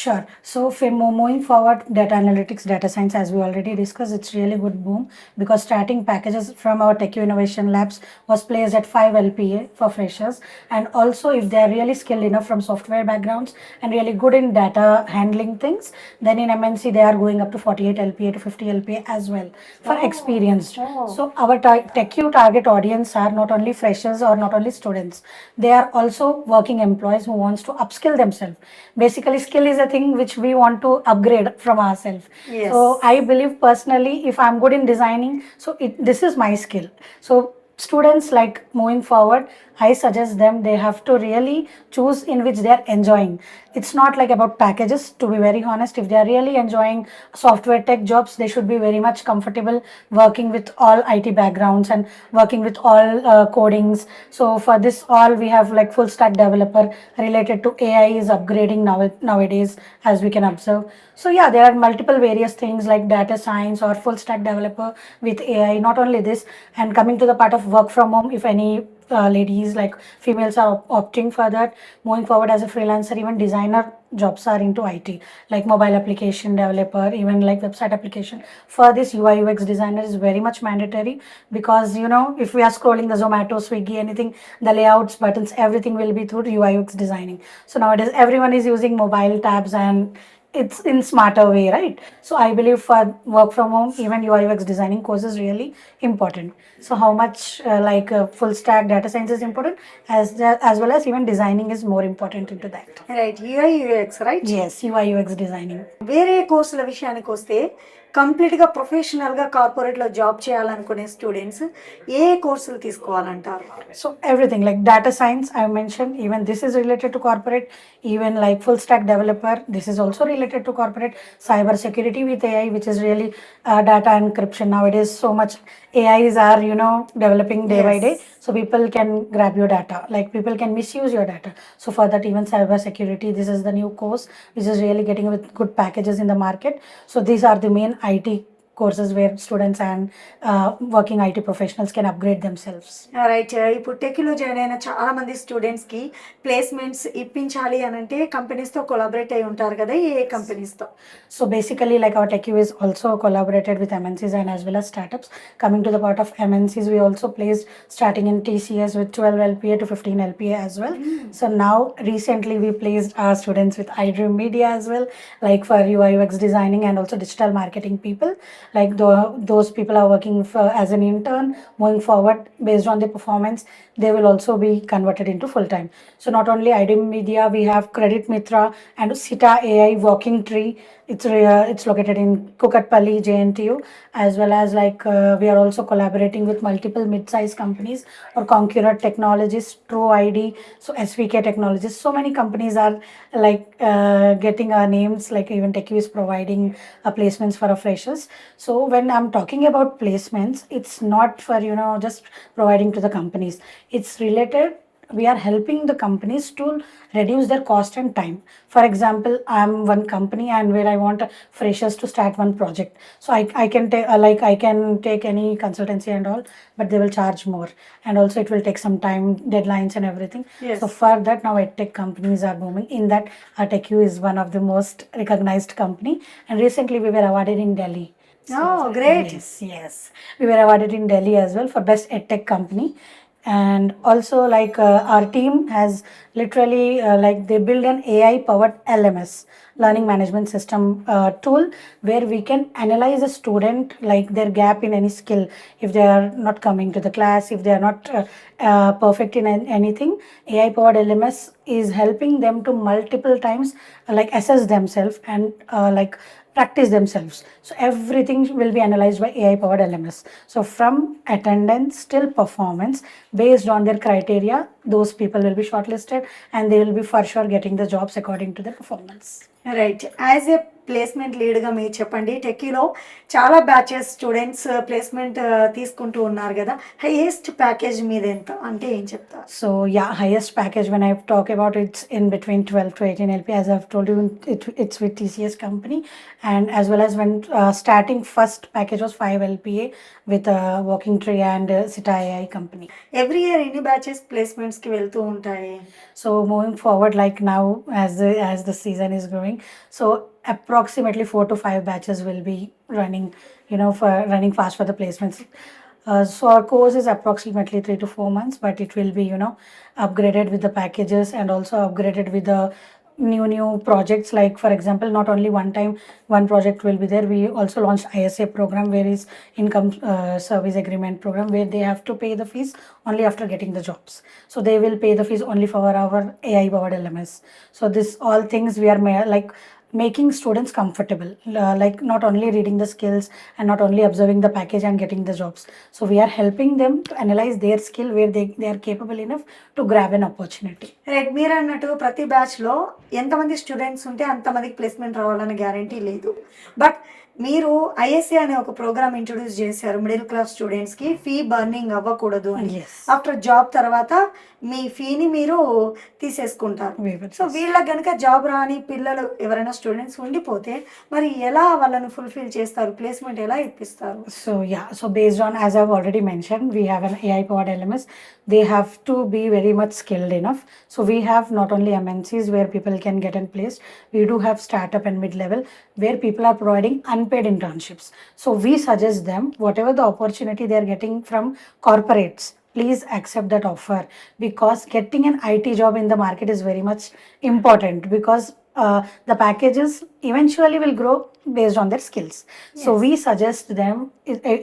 Sure. So moving forward, data analytics, data science, as we already discussed, it's really good boom because starting packages from our TechU Innovation Labs was placed at 5 LPA for freshers, and also if they are really skilled enough from software backgrounds and really good in data handling things, then in MNC they are going up to 48 LPA to 50 LPA as well for experienced. So our TechU target audience are not only freshers or not only students, they are also working employees who wants to upskill themselves. Basically, skill is a thing which we want to upgrade from ourselves. Yes. So I believe personally, if I'm good in designing, so this is my skill. So students, like moving forward, I suggest them they have to really choose in which they are enjoying. It's not like about packages, to be very honest. If they are really enjoying software tech jobs, they should be very much comfortable working with all IT backgrounds and working with all codings. So for this all, we have like full stack developer related to AI is upgrading nowadays, as we can observe. So yeah, there are multiple various things like data science or full stack developer with AI. Not only this, and coming to the part of work from home, if any ladies like females are opting for that, moving forward as a freelancer, even designer jobs are into IT, like mobile application developer, even like website application. For this, UI UX designer is very much mandatory because if we are scrolling the Zomato, Swiggy, anything, the layouts, buttons, everything will be through UI UX designing. So nowadays everyone is using mobile tabs and it's in smarter way, right? So I believe for work from home, even UI UX designing course is really important. So how much full stack data science is important, as well as even designing is more important into that. Right, UI UX, right? Yes, UI UX designing. వేరే కోర్సుల విషయానికి వస్తే కంప్లీట్గా ప్రొఫెషనల్గా కార్పొరేట్లో job చేయాలనుకునే students ఏ కోర్సులు తీసుకోవాలంటారు? So everything like data science, I mentioned, even this is related to corporate. Even like full stack developer, this is also related to corporate. Cyber security with AI, which is really data encryption. Nowadays so much AIs are developing day by day, so people can grab your data, like people can misuse your data. So for that, even cyber security, this is the new course which is really getting with good packages in the market. So these are the main IT courses where students and working IT professionals can upgrade themselves. Right. ఇప్పుడు టెక్లో join అయిన చాలా మంది స్టూడెంట్స్కి placements ఇప్పించాలి అని అంటే కంపెనీస్తో collaborate అయి ఉంటారు కదా, ఏ కంపెనీస్తో? So basically, like our TechU is also collaborated with MNCs and as well as startups. Coming to the part of MNCs, we also placed starting in TCS with 12 LPA to 15 LPA as well. So now recently we placed our students with iDream Media as well, like for UI UX designing and also digital marketing people. like those people are working as an intern. Moving forward, based on their performance, they will also be converted into full time. So not only IDM Media, we have Credit Mitra and Sita AI Walking Tree. It's located in Kukatpalli, JNTU, as well as we are also collaborating with multiple mid-sized companies or Concurrent Technologies, True ID, so SVK Technologies. So many companies are getting our names, like even TechU is providing placements for our freshers. So when I'm talking about placements, it's not for just providing to the companies. It's related. We are helping the companies to reduce their cost and time. For example, I'm one company and where I want freshers to start one project. So I can take I can take any consultancy and all, but they will charge more. And also it will take some time, deadlines and everything. Yes. So for that now EdTech companies are booming. In that TechU is one of the most recognized company. And recently we were awarded in Delhi. Oh, great. Yes. We were awarded in Delhi as well for best EdTech company. And also our team has literally they build an AI powered LMS, learning management system tool, where we can analyze a student their gap in any skill. If they are not coming to the class, if they are not perfect in anything, AI powered LMS is helping them to multiple times assess themselves and practice themselves. So everything will be analyzed by AI powered LMS. So from attendance till performance, based on their criteria, those people will be shortlisted and they will be for sure getting the jobs according to their performance. Right as a placement లీడ్గా మీరు చెప్పండి, టెక్కీలో చాలా batches students placement తీసుకుంటూ ఉన్నారు కదా, highest package మీద ఎంత అంటే ఏం చెప్తారు? So yeah, highest package when I talk about it's in between 12 to 18 LP. As I've told you, it's with TCS company, and as well as when starting first package was 5 LPA with Walking Tree and Sita AI company. Every year ఎన్ని batches ప్లేస్మెంట్స్కి వెళ్తూ ఉంటాయి? So moving forward, like now as the season is growing, so approximately 4 to 5 batches will be running, for running fast for the placements. So our course is approximately 3 to 4 months, but it will be, upgraded with the packages and also upgraded with the new projects. Like for example, not only one project will be there. We also launched ISA program, where is income service agreement program, where they have to pay the fees only after getting the jobs. So they will pay the fees only for our AI powered LMS. So this all things we are making students comfortable, not only reading the skills and not only observing the package and getting the jobs. So we are helping them to analyze their skill, where they are capable enough to grab an opportunity. Right, మీరు అన్నట్టు ప్రతి బ్యాచ్లో ఎంతమంది students ఉంటే అంతమందికి placement రావాలని guarantee లేదు. But మీరు ఐఎస్ఏ అనే ఒక ప్రోగ్రామ్ ఇంట్రొడ్యూస్ చేశారు మిడిల్ క్లాస్ స్టూడెంట్స్కి, ఫీ బర్నింగ్ అవ్వకూడదు అని. Yes. ఆఫ్టర్ జాబ్ తర్వాత మీ ఫీని మీరు తీసేసుకుంటారు. We will సో వీళ్ళకి కనుక జాబ్ రాని పిల్లలు ఎవరైనా స్టూడెంట్స్ ఉండిపోతే మరి ఎలా వాళ్ళని ఫుల్ఫిల్ చేస్తారు, ప్లేస్మెంట్ ఎలా ఇప్పిస్తారు? So yeah, so based on, as I've already mentioned, we have an AI powered LMS. They have to be very much skilled enough. So we have not only MNCs where people can get in place, we do have startup and mid level where people are providing unpaid internships. So we suggest them whatever the opportunity they are getting from corporates, please accept that offer, because getting an IT job in the market is very much important, because the packages eventually will grow based on their skills. So we suggest them,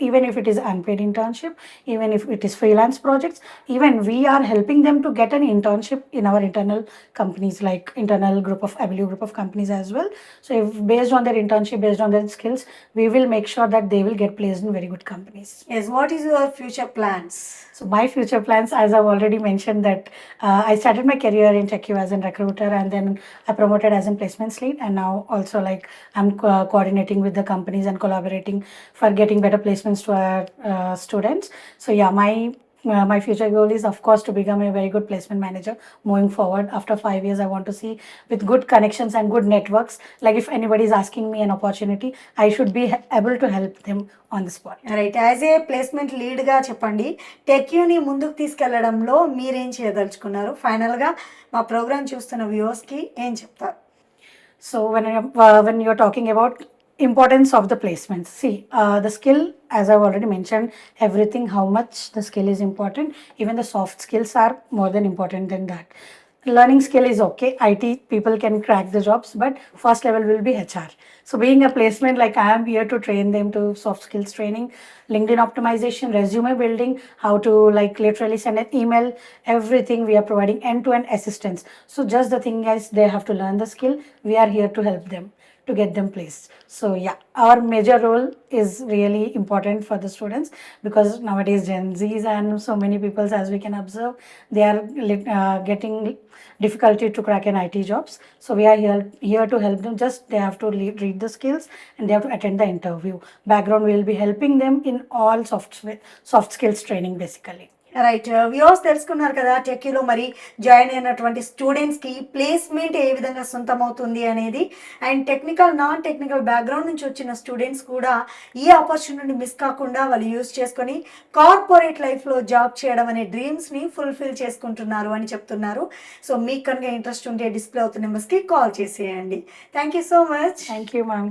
even if it is unpaid internship, even if it is freelance projects, even we are helping them to get an internship in our internal companies, like internal group of ABLU group of companies as well. So if based on their internship, based on their skills, we will make sure that they will get placed in very good companies. Yes, what is your future plans? So my future plans, as I've already mentioned, that I started my career in TechU as a recruiter, and then I promoted as a placements lead, and now also I'm coordinating with the companies and collaborating for getting better placements to our students. So yeah, my future goal is of course to become a very good placement manager moving forward. After 5 years, I want to see with good connections and good networks, like if anybody is asking me an opportunity, I should be able to help them on the spot. Right, as a placement లీడ్గా చెప్పండి, టెక్యూని ముందుకు తీసుకెళ్లడంలో మీరేం చేయదలుచుకున్నారు? ఫైనల్గా మా programme చూస్తున్న వ్యూవర్స్కి ఏం చెప్తారు? So when you're talking about importance of the placements, see, the skill, as I've already mentioned, everything, how much the skill is important, even the soft skills are more than important than that. learning skill is okay. IT people can crack the jobs, but first level will be HR. So being a placement, like I am here to train them to soft skills training, LinkedIn optimization, resume building, how to like literally send an email, everything we are providing end-to-end assistance. So just the thing is they have to learn the skill. We are here to help them to get them placed. So yeah, our major role is really important for the students, because nowadays Gen Zs and so many people, as we can observe, they are getting difficulty to crack an IT jobs. So we are here to help them. Just they have to read the skills and they have to attend the interview. Background will be helping them in all soft skills training basically. Right viewers తెలుసుకున్నారు కదా, టెక్కీలో మరి join అయినటువంటి స్టూడెంట్స్కి placement ఏ విధంగా సొంతమవుతుంది అనేది. And technical non technical background నుంచి వచ్చిన students కూడా ఈ ఆపర్చునిటీని మిస్ కాకుండా వాళ్ళు యూజ్ చేసుకొని కార్పొరేట్ లైఫ్లో జాబ్ చేయడం అనే డ్రీమ్స్ని ఫుల్ఫిల్ చేసుకుంటున్నారు అని చెప్తున్నారు. సో మీకు కనుక ఇంట్రెస్ట్ ఉంటే డిస్ప్లే అవుతున్న నెంబర్స్కి కాల్ చేసేయండి. Thank you so much. Thank you, ma'am.